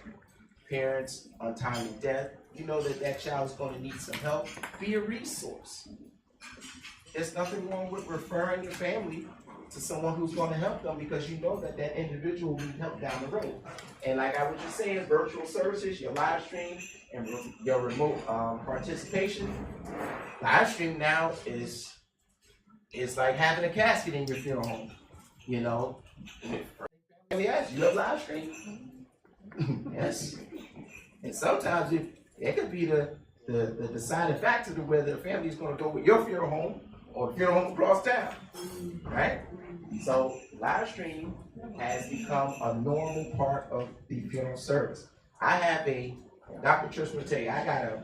parents, untimely death, you know that child is going to need some help. Be a resource. There's nothing wrong with referring your family to someone who's going to help them because you know that individual will need help down the road. And like I was just saying, virtual services, your live stream, and your remote participation. Live stream now is like having a casket in your funeral home. You know, yes, you love live stream. Yes, and sometimes it could be the deciding factor to whether the family is going to go with your funeral home or the funeral home across town, right? So live stream has become a normal part of the funeral service. I have Dr. Trish will tell you, I got an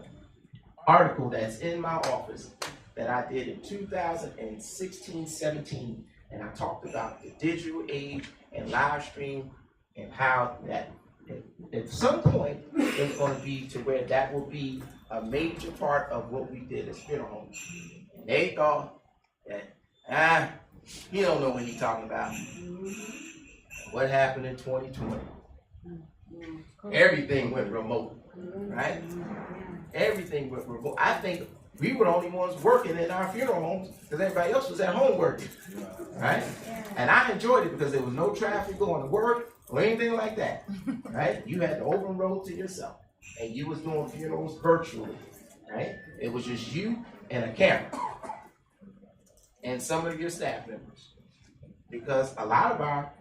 article that's in my office that I did in 2016-17, and I talked about the digital age and live stream and how that at some point it's going to be to where that will be a major part of what we did as funeral homes. And they thought that, he don't know what he's talking about. What happened in 2020? Everything went remote, right? Everything went remote. I think we were the only ones working in our funeral homes because everybody else was at home working, right? And I enjoyed it because there was no traffic going to work or anything like that, right? You had the open road to yourself, and you was doing funerals virtually, right? It was just you and a camera and some of your staff members, because a lot of our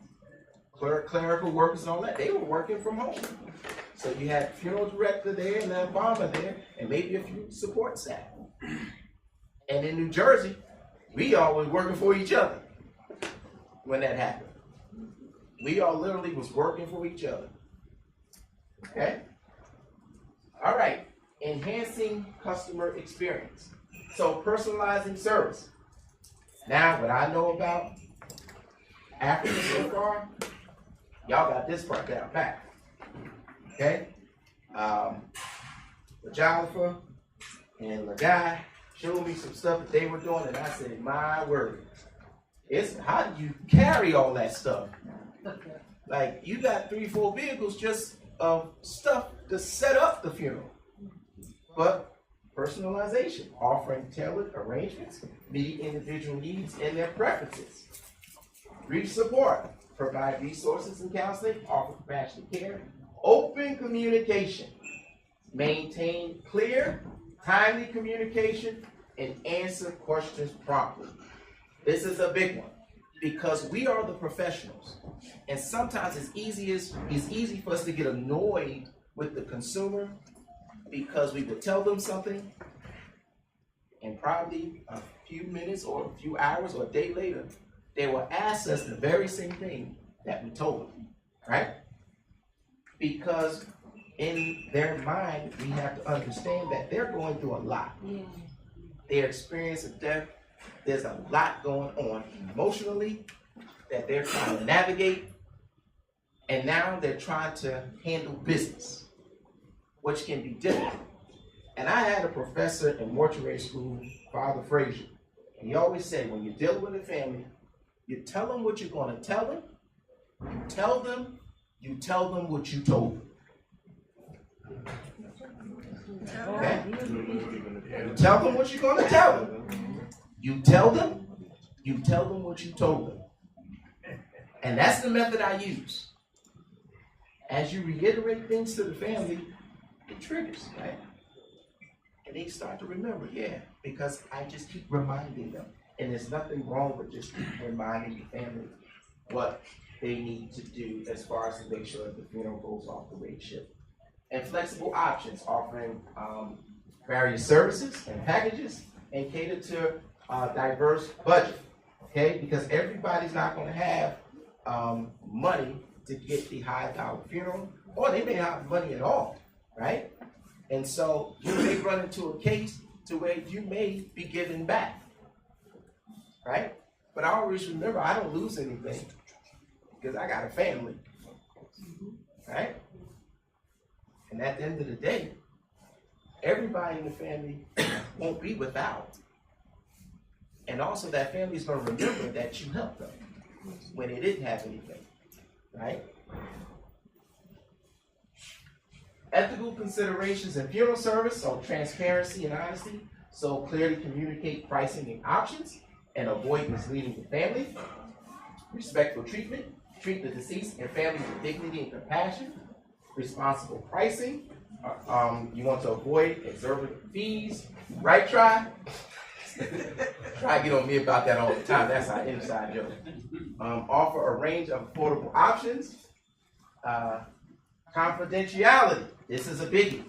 clerical workers and all that, they were working from home. So you had funeral director there and an embalmer there, and maybe a few support staff. And in New Jersey, we all was working for each other when that happened. We all literally was working for each other. Okay? All right. Enhancing customer experience. So personalizing service. Now, what I know about Africa so far, y'all got this part down pat. Okay? Jalifa and Lagai showed me some stuff that they were doing, and I said, my word. It's how do you carry all that stuff? Like, you got 3-4 vehicles just of stuff to set up the funeral. But personalization, offering tailored arrangements, meeting individual needs and their preferences. Grief support, provide resources and counseling, offer compassionate care, open communication. maintain clear, timely communication, and answer questions promptly. This is a big one because we are the professionals, and sometimes it's easy for us to get annoyed with the consumer because we would tell them something, and probably a few minutes or a few hours or a day later, they will ask us the very same thing that we told them, right? Because in their mind, we have to understand that they're going through a lot. Their experience of death, there's a lot going on emotionally that they're trying to navigate, and now they're trying to handle business, which can be difficult. And I had a professor in mortuary school, Father Frazier, and he always said, when you deal with a family, you tell them what you're going to tell them, you tell them what you told them. Okay? You tell them what you're going to tell them. You tell them what you told them. And that's the method I use. As you reiterate things to the family, it triggers, right? And they start to remember, yeah, because I just keep reminding them. And there's nothing wrong with just reminding the family what they need to do as far as to make sure that the funeral goes off the way it should. And flexible options, offering various services and packages and cater to a diverse budget, okay? Because everybody's not going to have money to get the high dollar funeral, or they may have money at all, right? And so you may run into a case to where you may be giving back, right? But I always remember I don't lose anything because I got a family, right? And at the end of the day, everybody in the family won't be without. And also that family is going to remember that you helped them when they didn't have anything, right? Ethical considerations in funeral service, so transparency and honesty, so clearly communicate pricing and options and avoid misleading the family. Respectful treatment, treat the deceased and family with dignity and compassion. Responsible pricing, you want to avoid exorbitant fees. Right, Try? Try to get on me about that all the time. That's our inside joke. Offer a range of affordable options. Confidentiality. This is a biggie.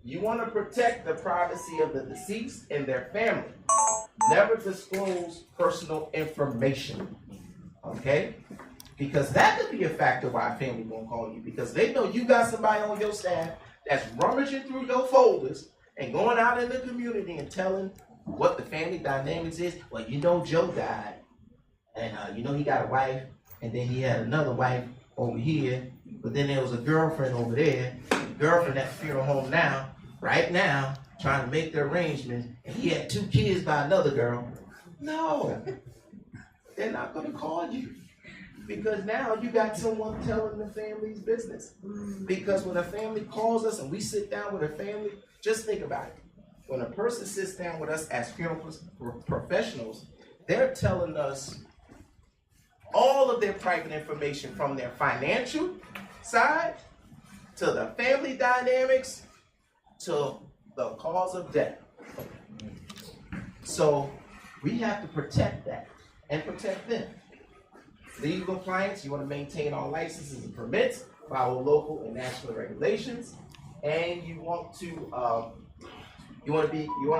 You want to protect the privacy of the deceased and their family. Never disclose personal information. Okay? Because that could be a factor why a family won't call you. Because they know you got somebody on your staff that's rummaging through your folders and going out in the community and telling what the family dynamics is. Well, you know Joe died. And you know he got a wife. And then he had another wife over here. But then there was a girlfriend over there. The girlfriend at the funeral home now, right now, trying to make the arrangements. And he had 2 kids by another girl. No. They're not going to call you. Because now you got someone telling the family's business. Because when a family calls us and we sit down with a family, just think about it. When a person sits down with us as funeral professionals, they're telling us all of their private information from their financial side to the family dynamics to the cause of death. So we have to protect that and protect them. Legal compliance, you want to maintain all licenses and permits, follow local and national regulations, and you want to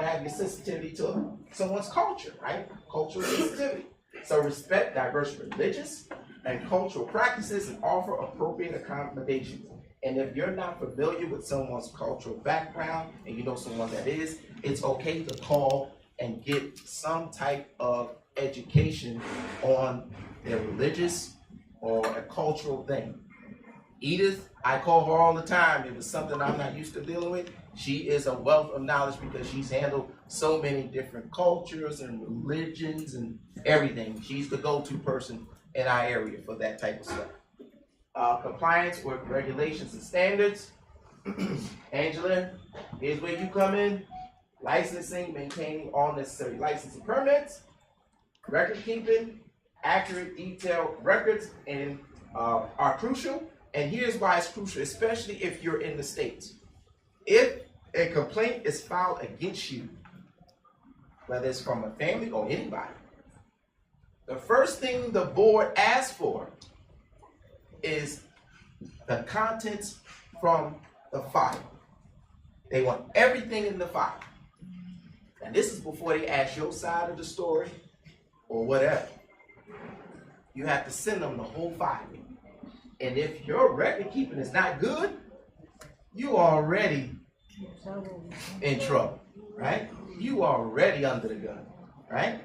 have your sensitivity to someone's culture, right? Cultural sensitivity. So respect diverse religious and cultural practices and offer appropriate accommodations. And if you're not familiar with someone's cultural background and you know someone that is, it's okay to call and get some type of education on their religious or a cultural thing. Edith, I call her all the time. It was something I'm not used to dealing with. She is a wealth of knowledge because she's handled so many different cultures and religions and everything. She's the go-to person in our area for that type of stuff. Compliance with regulations and standards. Angela, here's where you come in. Licensing, maintaining all necessary license and permits. Record keeping, accurate, detailed records are crucial. And here's why it's crucial, especially if you're in the States. If a complaint is filed against you, whether it's from a family or anybody, the first thing the board asks for is the contents from the file. They want everything in the file. And this is before they ask your side of the story or whatever. You have to send them the whole file. And if your record keeping is not good, you already in trouble, right? You already under the gun, right?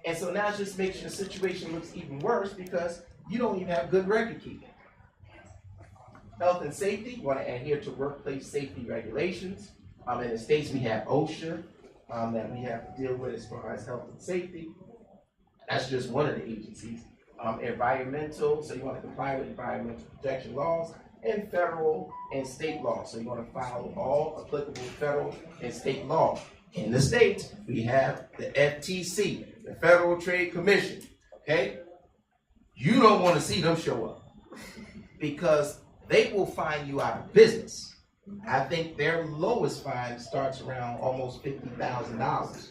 And so now it just makes your situation looks even worse because you don't even have good record keeping. Health and safety, you want to adhere to workplace safety regulations. In the states we have OSHA that we have to deal with as far as health and safety. That's just one of the agencies. Environmental, so you want to comply with environmental protection laws, and federal and state laws. So you want to follow all applicable federal and state law. In the states, we have the FTC, the Federal Trade Commission, okay? You don't want to see them show up because they will fine you out of business. I think their lowest fine starts around almost $50,000,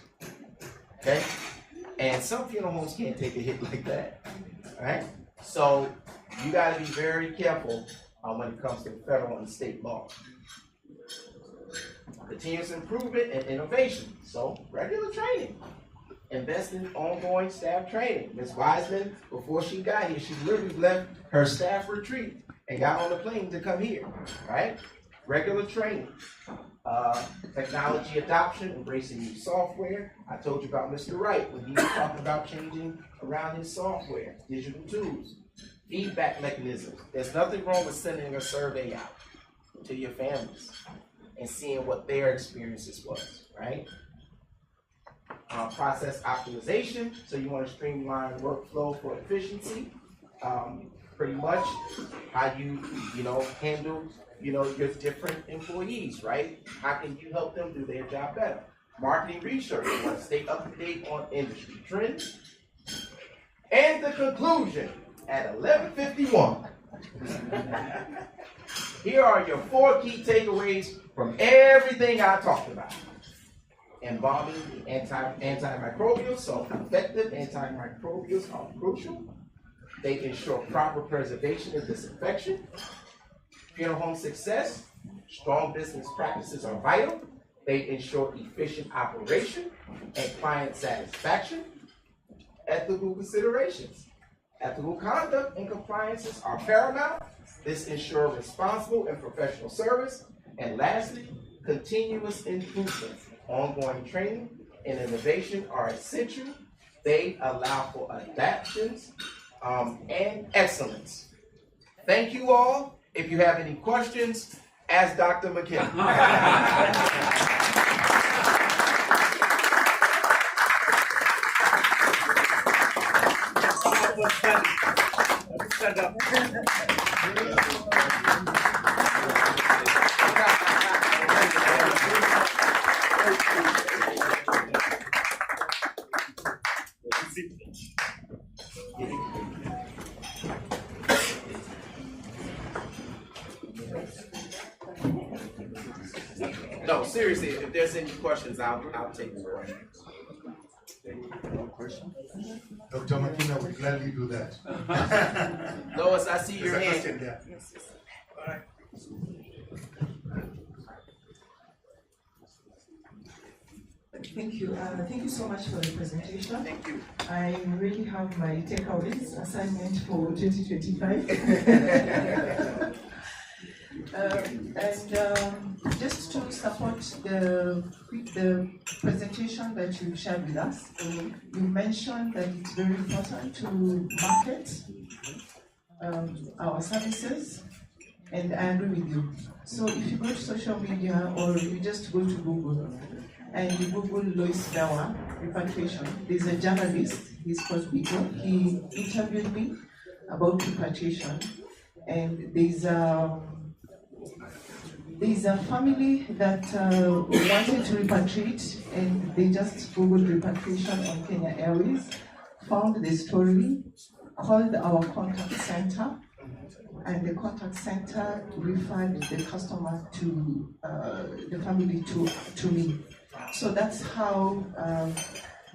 okay? And some funeral homes can't take a hit like that, right? So you got to be very careful when it comes to federal and state law. Continuous improvement and innovation. So regular training. Invest in ongoing staff training. Ms. Wiseman, before she got here, she literally left her staff retreat and got on the plane to come here, right? Regular training. Technology adoption, embracing new software. I told you about Mr. Wright when he was talking about changing around his software, digital tools, feedback mechanisms. There's nothing wrong with sending a survey out to your families and seeing what their experiences was, right? Process optimization, so you want to streamline workflow for efficiency. Pretty much how you handle your different employees, right? How can you help them do their job better? Marketing research, you want to stay up to date on industry trends. And the conclusion at 11:51. Here are your 4 key takeaways from everything I talked about. Embalming the antimicrobials, so effective antimicrobials are crucial. They ensure proper preservation and disinfection. Funeral home success, strong business practices are vital. They ensure efficient operation and client satisfaction. Ethical considerations. Ethical conduct and compliances are paramount. This ensures responsible and professional service. And lastly, continuous improvement. Ongoing training and innovation are essential. They allow for adaptations and excellence. Thank you all. If you have any questions, ask Dr. McKinney. Stand up. No, seriously, if there's any questions, I'll take the question. Dr. McKinney would gladly do that. Lois, I see your There's a hand. question there. Yes. All right. Thank you. Thank you so much for the presentation. Thank you. I really have my takeaways assignment for 2025. Just to support the presentation that you shared with us, you mentioned that it's very important to market our services, and I agree with you. So if you go to social media or you just go to Google and you Google Lois Dawa repatriation, there's a journalist, he's called Biko, he interviewed me about repatriation, and there's a family that wanted to repatriate, and they just Googled repatriation on Kenya Airways, found the story, called our contact center, and the contact center referred the customer to the family to me. So that's how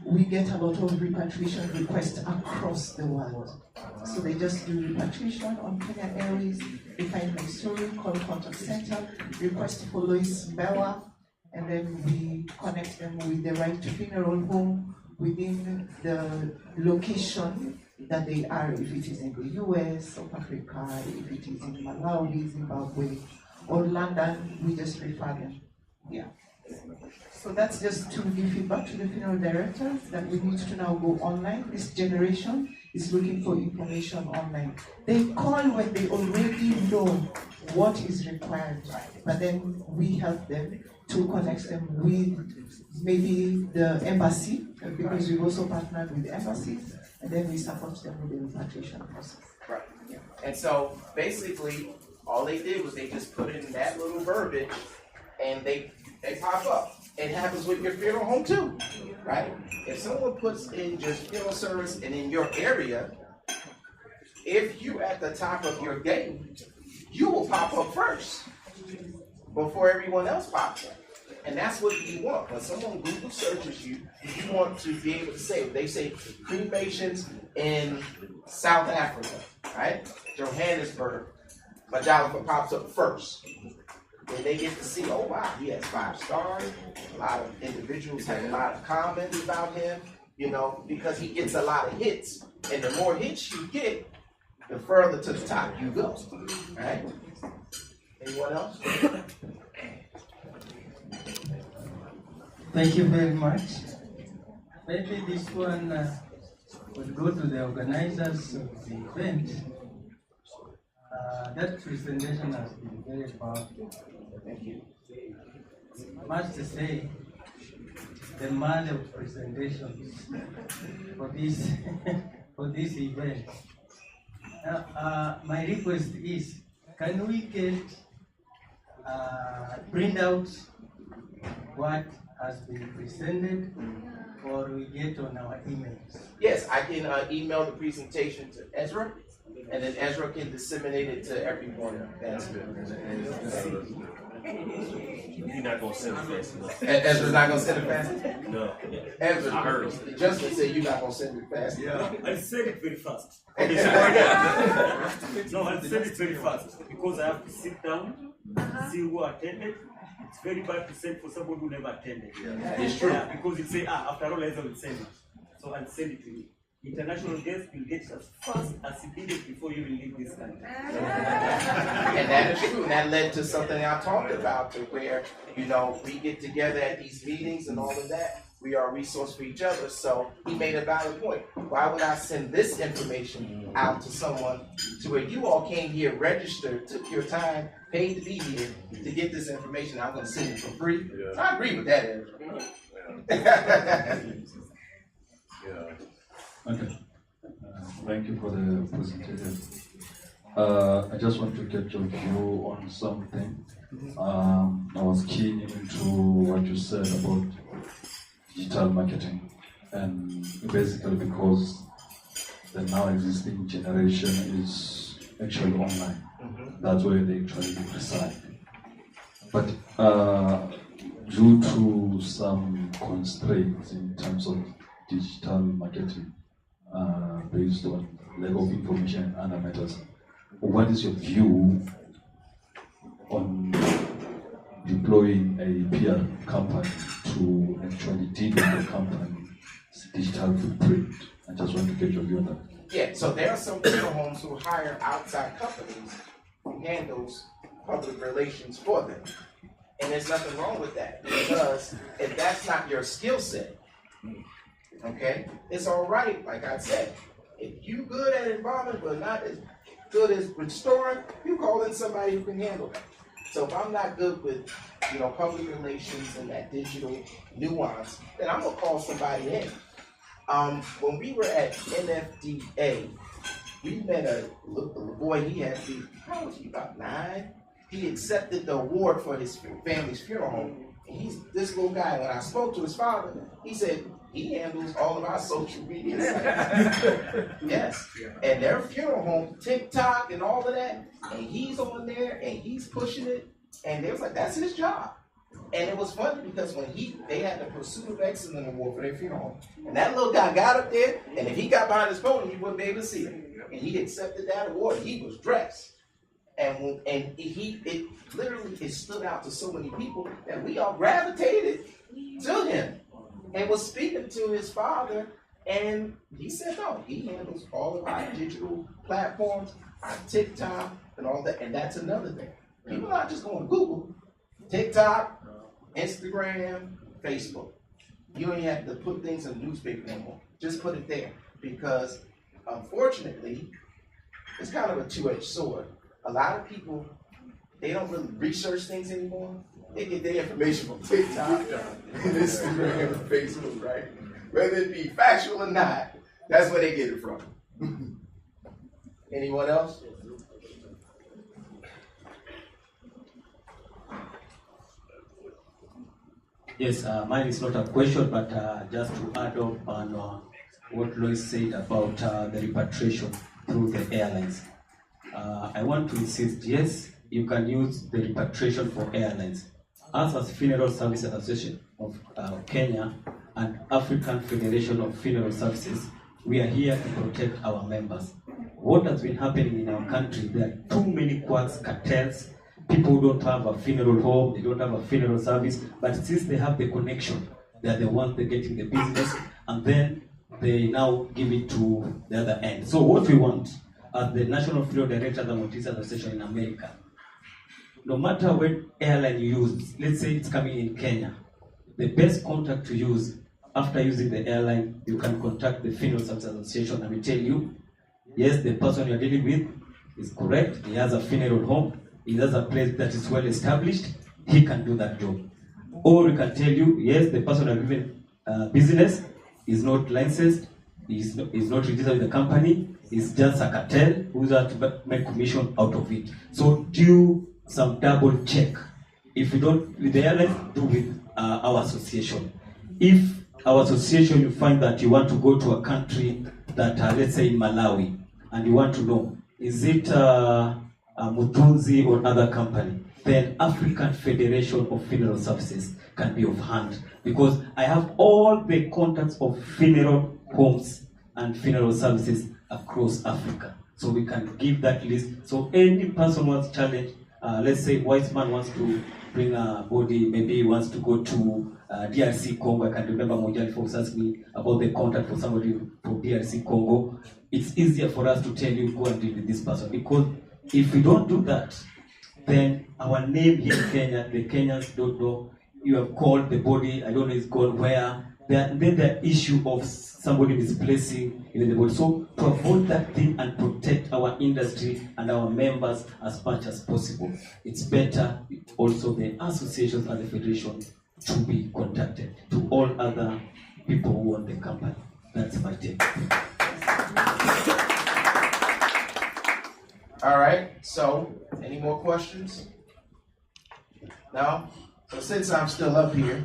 we get a lot of repatriation requests across the world. So they just do repatriation on Kenya Airways, they find my story, call contact center, request for Lois Mbewa, and then we connect them with the right to funeral home within the location that they are, if it is in the US, South Africa, if it is in Malawi, Zimbabwe, or London, we just refer them. Yeah. So that's just to give feedback to the funeral directors that we need to now go online. This generation is looking for information online. They call when they already know what is required, but then we help them to connect them with maybe the embassy, because we've also partnered with the embassies, and then we support them with the repatriation process. Right. And so basically, all they did was they just put in that little verbiage, and they pop up. It happens with your funeral home too, right? If someone puts in just funeral service and in your area, if you're at the top of your game, you will pop up first before everyone else pops up. And that's what you want. When someone Google searches you, you want to be able to say, they say cremations in South Africa, right? Johannesburg, Majalica pops up first. And they get to see, oh wow, he has 5 stars. A lot of individuals have a lot of comments about him, you know, because he gets a lot of hits. And the more hits you get, the further to the top you go, right? Anyone else? Thank you very much. Maybe this one will go to the organizers of the event. That presentation has been very powerful. Thank you. I must say, the man of presentations for this for this event. My request is, can we get print out what has been presented, or we get on our emails? Yes, I can email the presentation to Ezra, and then Ezra can disseminate it to everyone. That's good. You're not gonna send it fast enough. Ezra's not gonna send it fast enough? No. Ezra, I heard him. Justin said you're not gonna send it fast enough. I said it very fast. Okay, No, I said it very fast because I have to sit down, see who attended. It's very bad to send for someone who never attended. It's true. Yeah, because it say, after all, Ezra will send it. So I'll send it to you. International guests will get as fast as he did it before you will leave this country. And that is true. And that led to something I talked about, to where, you know, we get together at these meetings and all of that. We are a resource for each other. So he made a valid point. Why would I send this information out to someone to where you all came here, registered, took your time, paid to be here to get this information? I'm going to send it for free. Yeah. So I agree with that, Ezra. Yeah. Okay. Thank you for the presentation. I just want to get your view on something. I was keen into what you said about digital marketing, and basically because the now existing generation is actually online. That's where they actually reside. But due to some constraints in terms of digital marketing, based on lack of information and other matters, what is your view on deploying a PR company to actually deal with the company's digital footprint? I just want to get your view on that. Yeah, so there are some funeral homes who hire outside companies who handles public relations for them. And there's nothing wrong with that, because if that's not your skill set, okay, it's all right, like I said. If you good at embalming but not as good as restoring, you call in somebody who can handle that. So if I'm not good with, you know, public relations and that digital nuance, then I'm gonna call somebody in. When we were at NFDA, we met a boy. He had to be, how was he, about 9? He accepted the award for his family's funeral home. And he's this little guy. When I spoke to his father, he said, He handles all of our social media sites. Yes. And their funeral home, TikTok and all of that, and he's on there and he's pushing it. And they was like, that's his job. And it was funny because when they had the Pursuit of Excellence Award for their funeral home, and that little guy got up there, and if he got behind his podium, you wouldn't be able to see him. And he accepted that award. He was dressed. And it literally stood out to so many people that we all gravitated to him and was speaking to his father. And he said, no, he handles all of our digital platforms, our TikTok and all that. And that's another thing. People are not just going to Google, TikTok, Instagram, Facebook. You don't even have to put things in the newspaper anymore. Just put it there. Because unfortunately, it's kind of a two-edged sword. A lot of people, they don't really research things anymore. They get their information from TikTok, and Instagram, and Facebook, right? Whether it be factual or not, that's where they get it from. Anyone else? Yes, mine is not a question, but just to add up on what Lois said about the repatriation through the airlines. I want to insist, yes, you can use the repatriation for airlines. Us as Funeral Service Association of Kenya and African Federation of Funeral Services, we are here to protect our members. What has been happening in our country, there are too many quacks, cartels, people who don't have a funeral home, they don't have a funeral service, but since they have the connection, they are the ones that are getting the business, and then they now give it to the other end. So what we want, as the National Funeral Directors and Morticians Association in America, no matter what airline you use, let's say it's coming in Kenya, the best contact to use after using the airline, you can contact the Funeral Service Association and we tell you, yes, the person you're dealing with is correct, he has a funeral home, he has a place that is well established, he can do that job. Or we can tell you, yes, the person you're giving business is not licensed, is not registered with the company, is just a cartel who's out to make commission out of it. So do some double check. If you don't with the airlines, do with our association. If our association you find that you want to go to a country that let's say in Malawi, and you want to know, is it Mutunzi or other company, then African Federation of Funeral Services can be of hand, because I have all the contacts of funeral homes and funeral services across Africa. So we can give that list. So any person wants challenge, let's say Wiseman wants to bring a body, maybe he wants to go to DRC Congo. I can remember Monjali folks asked me about the contact for somebody from DRC Congo. It's easier for us to tell you, go and deal with this person, because if we don't do that, then our name here in Kenya, the Kenyans don't know. You have called the body, I don't know it's called where. Then the issue of somebody misplacing in the body. So to avoid that thing and protect our industry and our members as much as possible, it's better also the associations and the federation to be contacted to all other people who own the company. That's my take. All right, so any more questions? No? So since I'm still up here,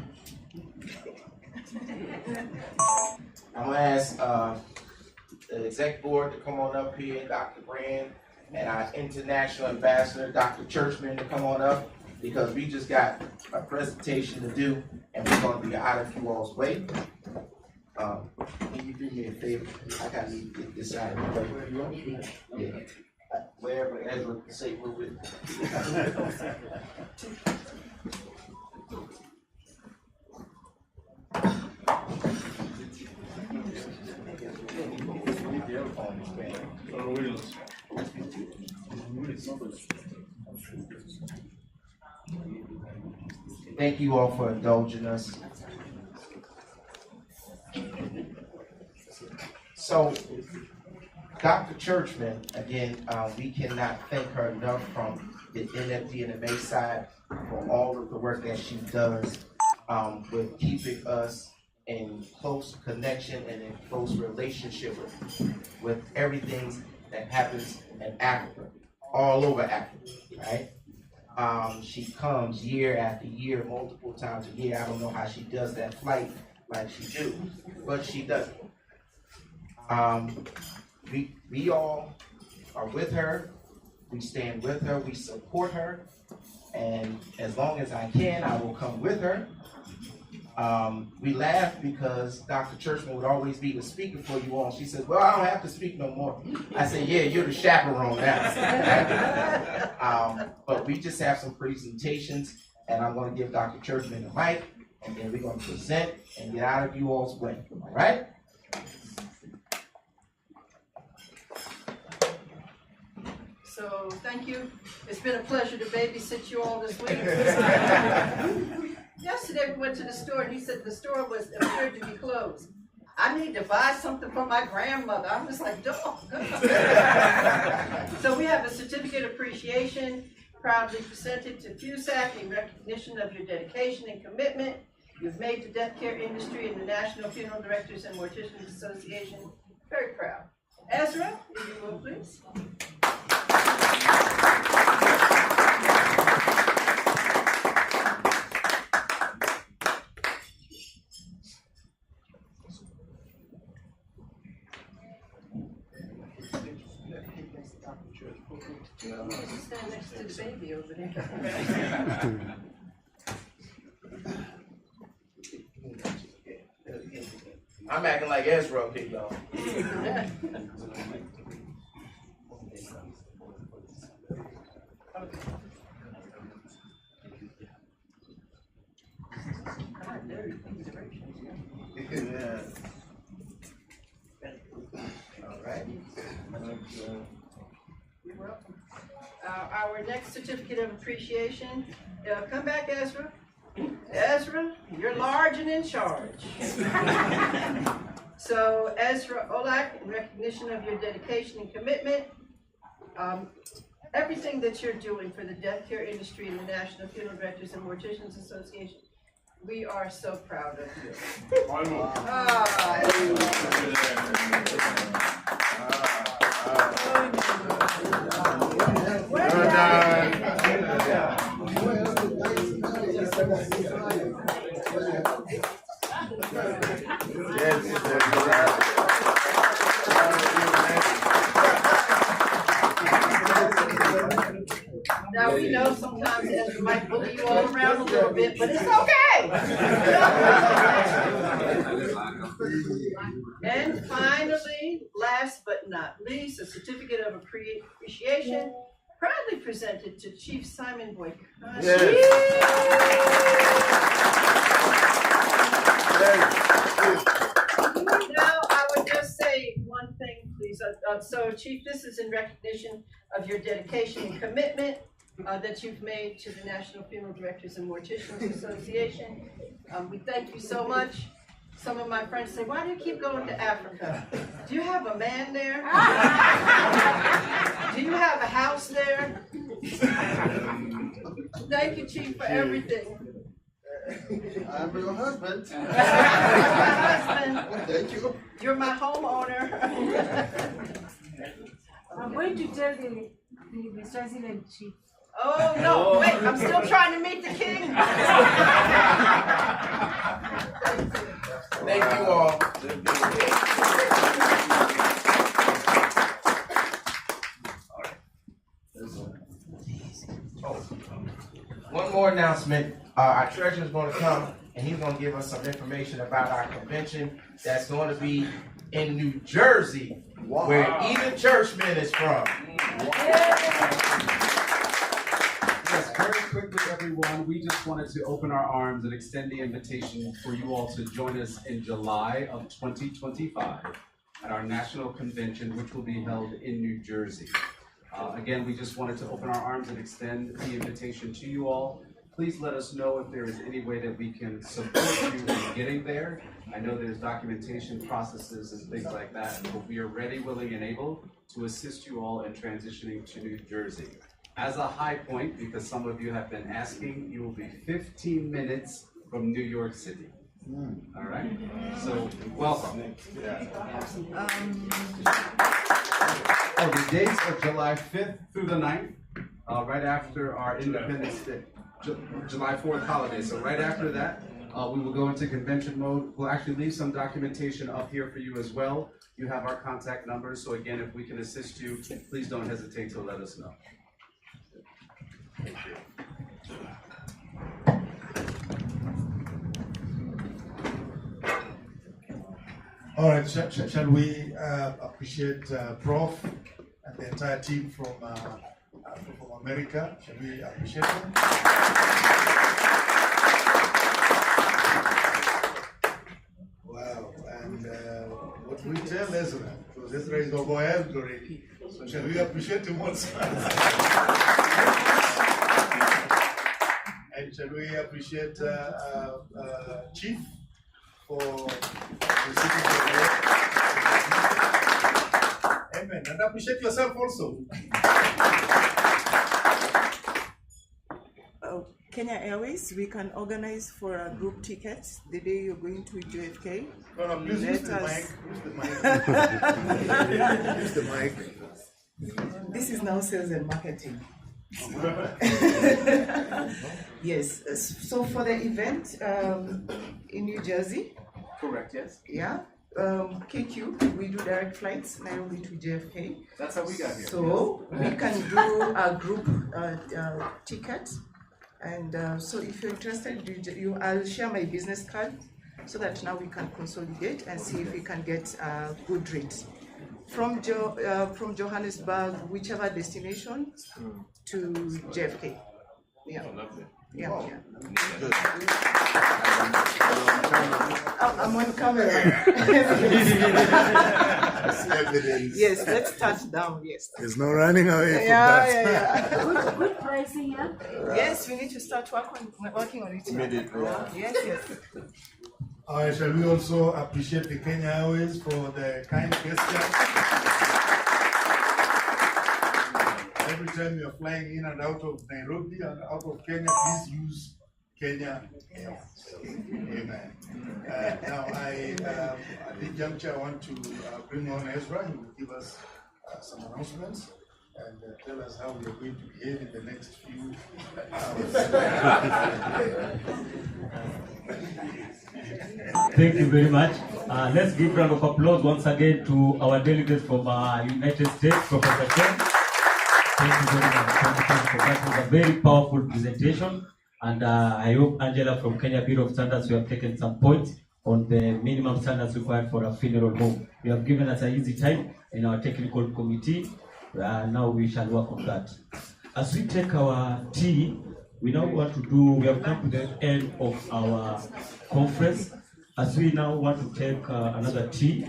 I'm gonna ask the exec board to come on up here, Dr. Brand, and our international ambassador, Dr. Churchman, to come on up, because we just got a presentation to do, and we're gonna be out of you all's way. Can you do me a favor? I gotta need to get this out of the way. Yeah. Wherever Ezra can say we're with. Thank you all for indulging us. So, Dr. Churchman, again, we cannot thank her enough from the NFD and the May side for all of the work that she does with keeping us in close connection and in close relationship with everything that happens in Africa, all over Africa, right? She comes year after year, multiple times a year. I don't know how she does that flight like she do, but she doesn't. We all are with her. We stand with her. We support her. And as long as I can, I will come with her. We laugh because Dr. Churchman would always be the speaker for you all. She says, well, I don't have to speak no more. I said, yeah, you're the chaperone now. But we just have some presentations, and I'm going to give Dr. Churchman the mic, and then we're going to present and get out of you all's way. All right? So thank you. It's been a pleasure to babysit you all this week. Yesterday we went to the store and he said the store appeared to be closed. I need to buy something for my grandmother. I'm just like, dog. So we have a certificate of appreciation proudly presented to Fusak in recognition of your dedication and commitment you've made to death care industry and the National Funeral Directors and Morticians Association. Very proud. Ezra, if you will, please. Stand next to the baby over there. I'm acting like Ezra up here, y'all. All right. You're welcome. Our next certificate of appreciation, come back, Ezra. Ezra, you're large and in charge. So Ezra Olak, in recognition of your dedication and commitment, everything that you're doing for the death care industry and the National Funeral Directors and Morticians Association, we are so proud of you. Now we know sometimes Ezra might bully you all around a little bit, but it's okay. And finally, last but not least, a certificate of appreciation proudly presented to Chief Simon Boyk. Now, I would just say one thing, please. So, Chief, this is in recognition of your dedication and commitment that you've made to the National Funeral Directors and Morticians Association. We thank you so much. Some of my friends say, why do you keep going to Africa? Do you have a man there? Do you have a house there? Thank you, Chief, for everything. I'm your husband. My husband. Thank you. You're my homeowner. I'm going to tell the Swaziland chief. Oh, no, wait, I'm still trying to meet the king. Thank you all. One more announcement. Our treasurer is going to come and he's going to give us some information about our convention that's going to be in New Jersey, where Eden Churchman is from. Yes, very quickly, everyone, we just wanted to open our arms and extend the invitation for you all to join us in July of 2025 at our national convention, which will be held in New Jersey. Again, we just wanted to open our arms and extend the invitation to you all. Please let us know if there is any way that we can support you in getting there. I know there's documentation processes and things like that, but we are ready, willing, and able to assist you all in transitioning to New Jersey. As a high point, because some of you have been asking, you will be 15 minutes from New York City. All right? So, welcome. Oh, the dates are July 5th through the 9th, right after our Independence Day, July 4th holiday. So right after that, We will go into convention mode. We'll actually leave some documentation up here for you as well. You have our contact numbers, so again, if we can assist you, please don't hesitate to let us know. Thank you. All right, shall we appreciate Prof and the entire team from America? Shall we appreciate them? Wow, and what do we tell Ezra? Because Ezra is overwhelmed already. So shall we appreciate him also? And shall we appreciate Chief for receiving the award? Amen. And appreciate yourself also. Kenya Airways, we can organize for a group ticket the day you're going to JFK. No, please use the mic. Use the mic. Use the mic. This is now sales and marketing. Yes, so for the event in New Jersey. Correct, yes. Yeah, KQ, we do direct flights, Nairobi to JFK. That's how we got here. So yes. We can do a group ticket. And so if you're interested, I'll share my business card so that now we can consolidate and see if we can get a good rate. From Johannesburg, whichever destination, to JFK. Yeah. Oh, lovely. Yeah, wow. Yeah. Good. I'm on camera. Evidence. Yes, let's start down. Yes. There's no running away from that. Yeah. Good pricing, yeah? Yes, we need to start working on it. Immediately. Yes, yes. All right, shall we also appreciate the Kenya Airways for the kind gesture? Every time you're flying in and out of Nairobi and out of Kenya, please use Kenya Airways. Amen. Now, at this juncture, I want to bring on Ezra. He will give us some announcements and tell us how we are going to behave in the next few hours. Thank you very much. Let's give a round of applause once again to our delegates from United States, Professor Ken. Thank you very much. Thank you for that. It was a very powerful presentation. And I hope Angela from Kenya Bureau of Standards, you have taken some points on the minimum standards required for a funeral home. You have given us an easy time in our technical committee. Now we shall work on that. As we take our tea, we now want to do, we have come to the end of our conference. As we now want to take another tea,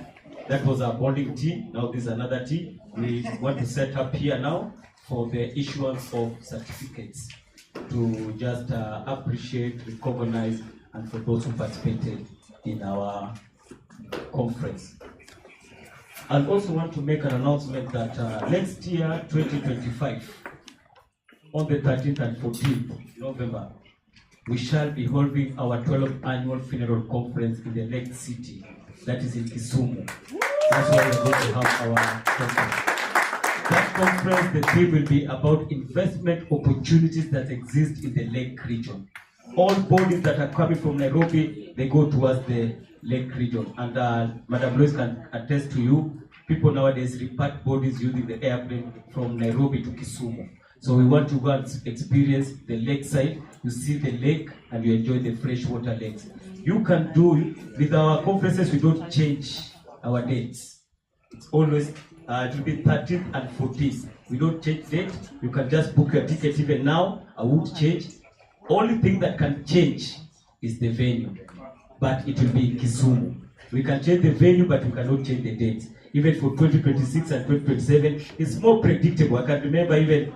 that was our bonding tea, now this is another tea. We want to set up here now for the issuance of certificates to just appreciate, recognize, and for those who participated in our conference. I also want to make an announcement that next year, 2025, on the 13th and 14th November, we shall be holding our 12th annual funeral conference in the Lake City, that is in Kisumu. That's why we're going to have our conference. That conference, the theme will be about investment opportunities that exist in the Lake region. All bodies that are coming from Nairobi, they go towards the Lake region. And Madam Lois can attest to you, people nowadays repart bodies using the airplane from Nairobi to Kisumu. So we want to go and experience the lakeside. You see the lake and you enjoy the freshwater lakes. You can do, with our conferences, we don't change our dates. It's always, it will be 13th and 14th. We don't change date. You can just book your ticket even now. I won't change. Only thing that can change is the venue. But it will be in Kisumu. We can change the venue, but we cannot change the dates. Even for 2026 and 2027, it's more predictable. I can remember even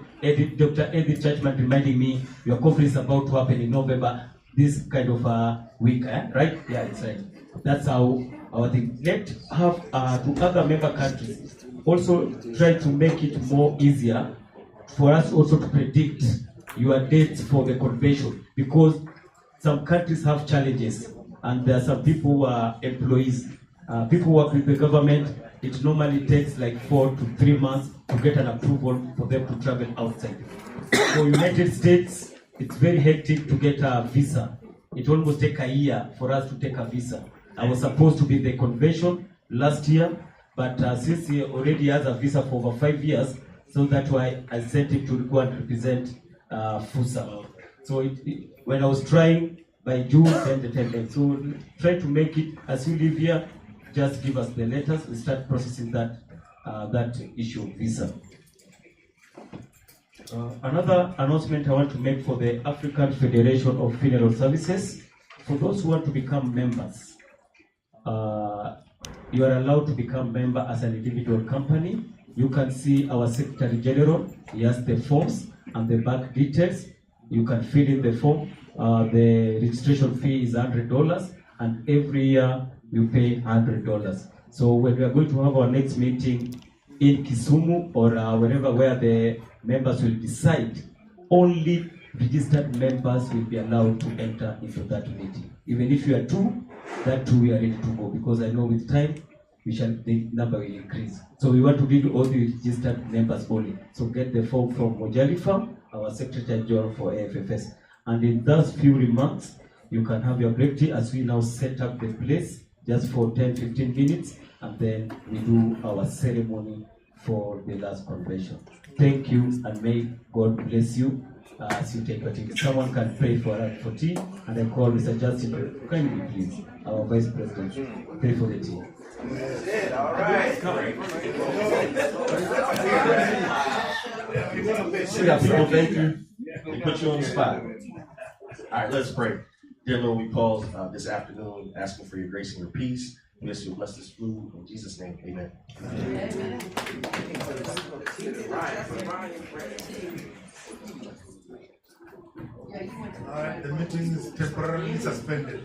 Dr. Edith Churchman reminding me, your conference is about to happen in November, this kind of week, right? Yeah, it's right. That's how our thing. Let's have to other member countries also try to make it more easier for us also to predict your dates for the convention, because some countries have challenges and there are some people who are employees. People work with the government. It normally takes like 4 to 3 months to get an approval for them to travel outside. For United States, it's very hectic to get a visa it almost take a year for us to take a visa. I was supposed to be the convention last year, but since he already has a visa for over 5 years, so that's why I sent him to go and represent Fusak. So when I was trying by June, then the 10th. So try to make it as you live here. Just give us the letters. We start processing that issue of visa. Another announcement I want to make for the African Federation of Funeral Services. For those who want to become members, you are allowed to become member as an individual company. You can see our Secretary General. He has the forms and the bank details. You can fill in the form. The registration fee is $100, and every year you pay $100. So when we are going to have our next meeting in Kisumu or wherever where the members will decide, only registered members will be allowed to enter into that meeting. Even if you are two, that two we are ready to go, because I know with time the number will increase. So we want to give all the registered members only. So get the form from Mojali Farm, our Secretary General for AFFS. And in those few remarks, you can have your break tea as we now set up the place just for 10-15 minutes, and then we do our ceremony for the last convention. Thank you, and may God bless you as you take your tea. Someone can pray for tea, and I call Mr. Justin, kindly please, our Vice President, pray for the tea. All right. Thank you. We put you on the spot. All right, let's pray. Dear Lord, we pause this afternoon asking for your grace and your peace. We ask you to bless this food. In Jesus' name, amen. All right, the meeting is temporarily suspended.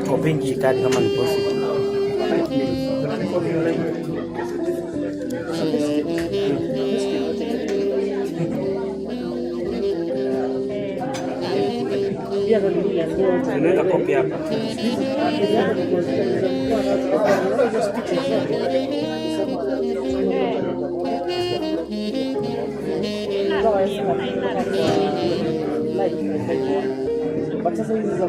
Kwa benki kadi kama ni possible. Unaweza kopi hapa. But sasa hizi za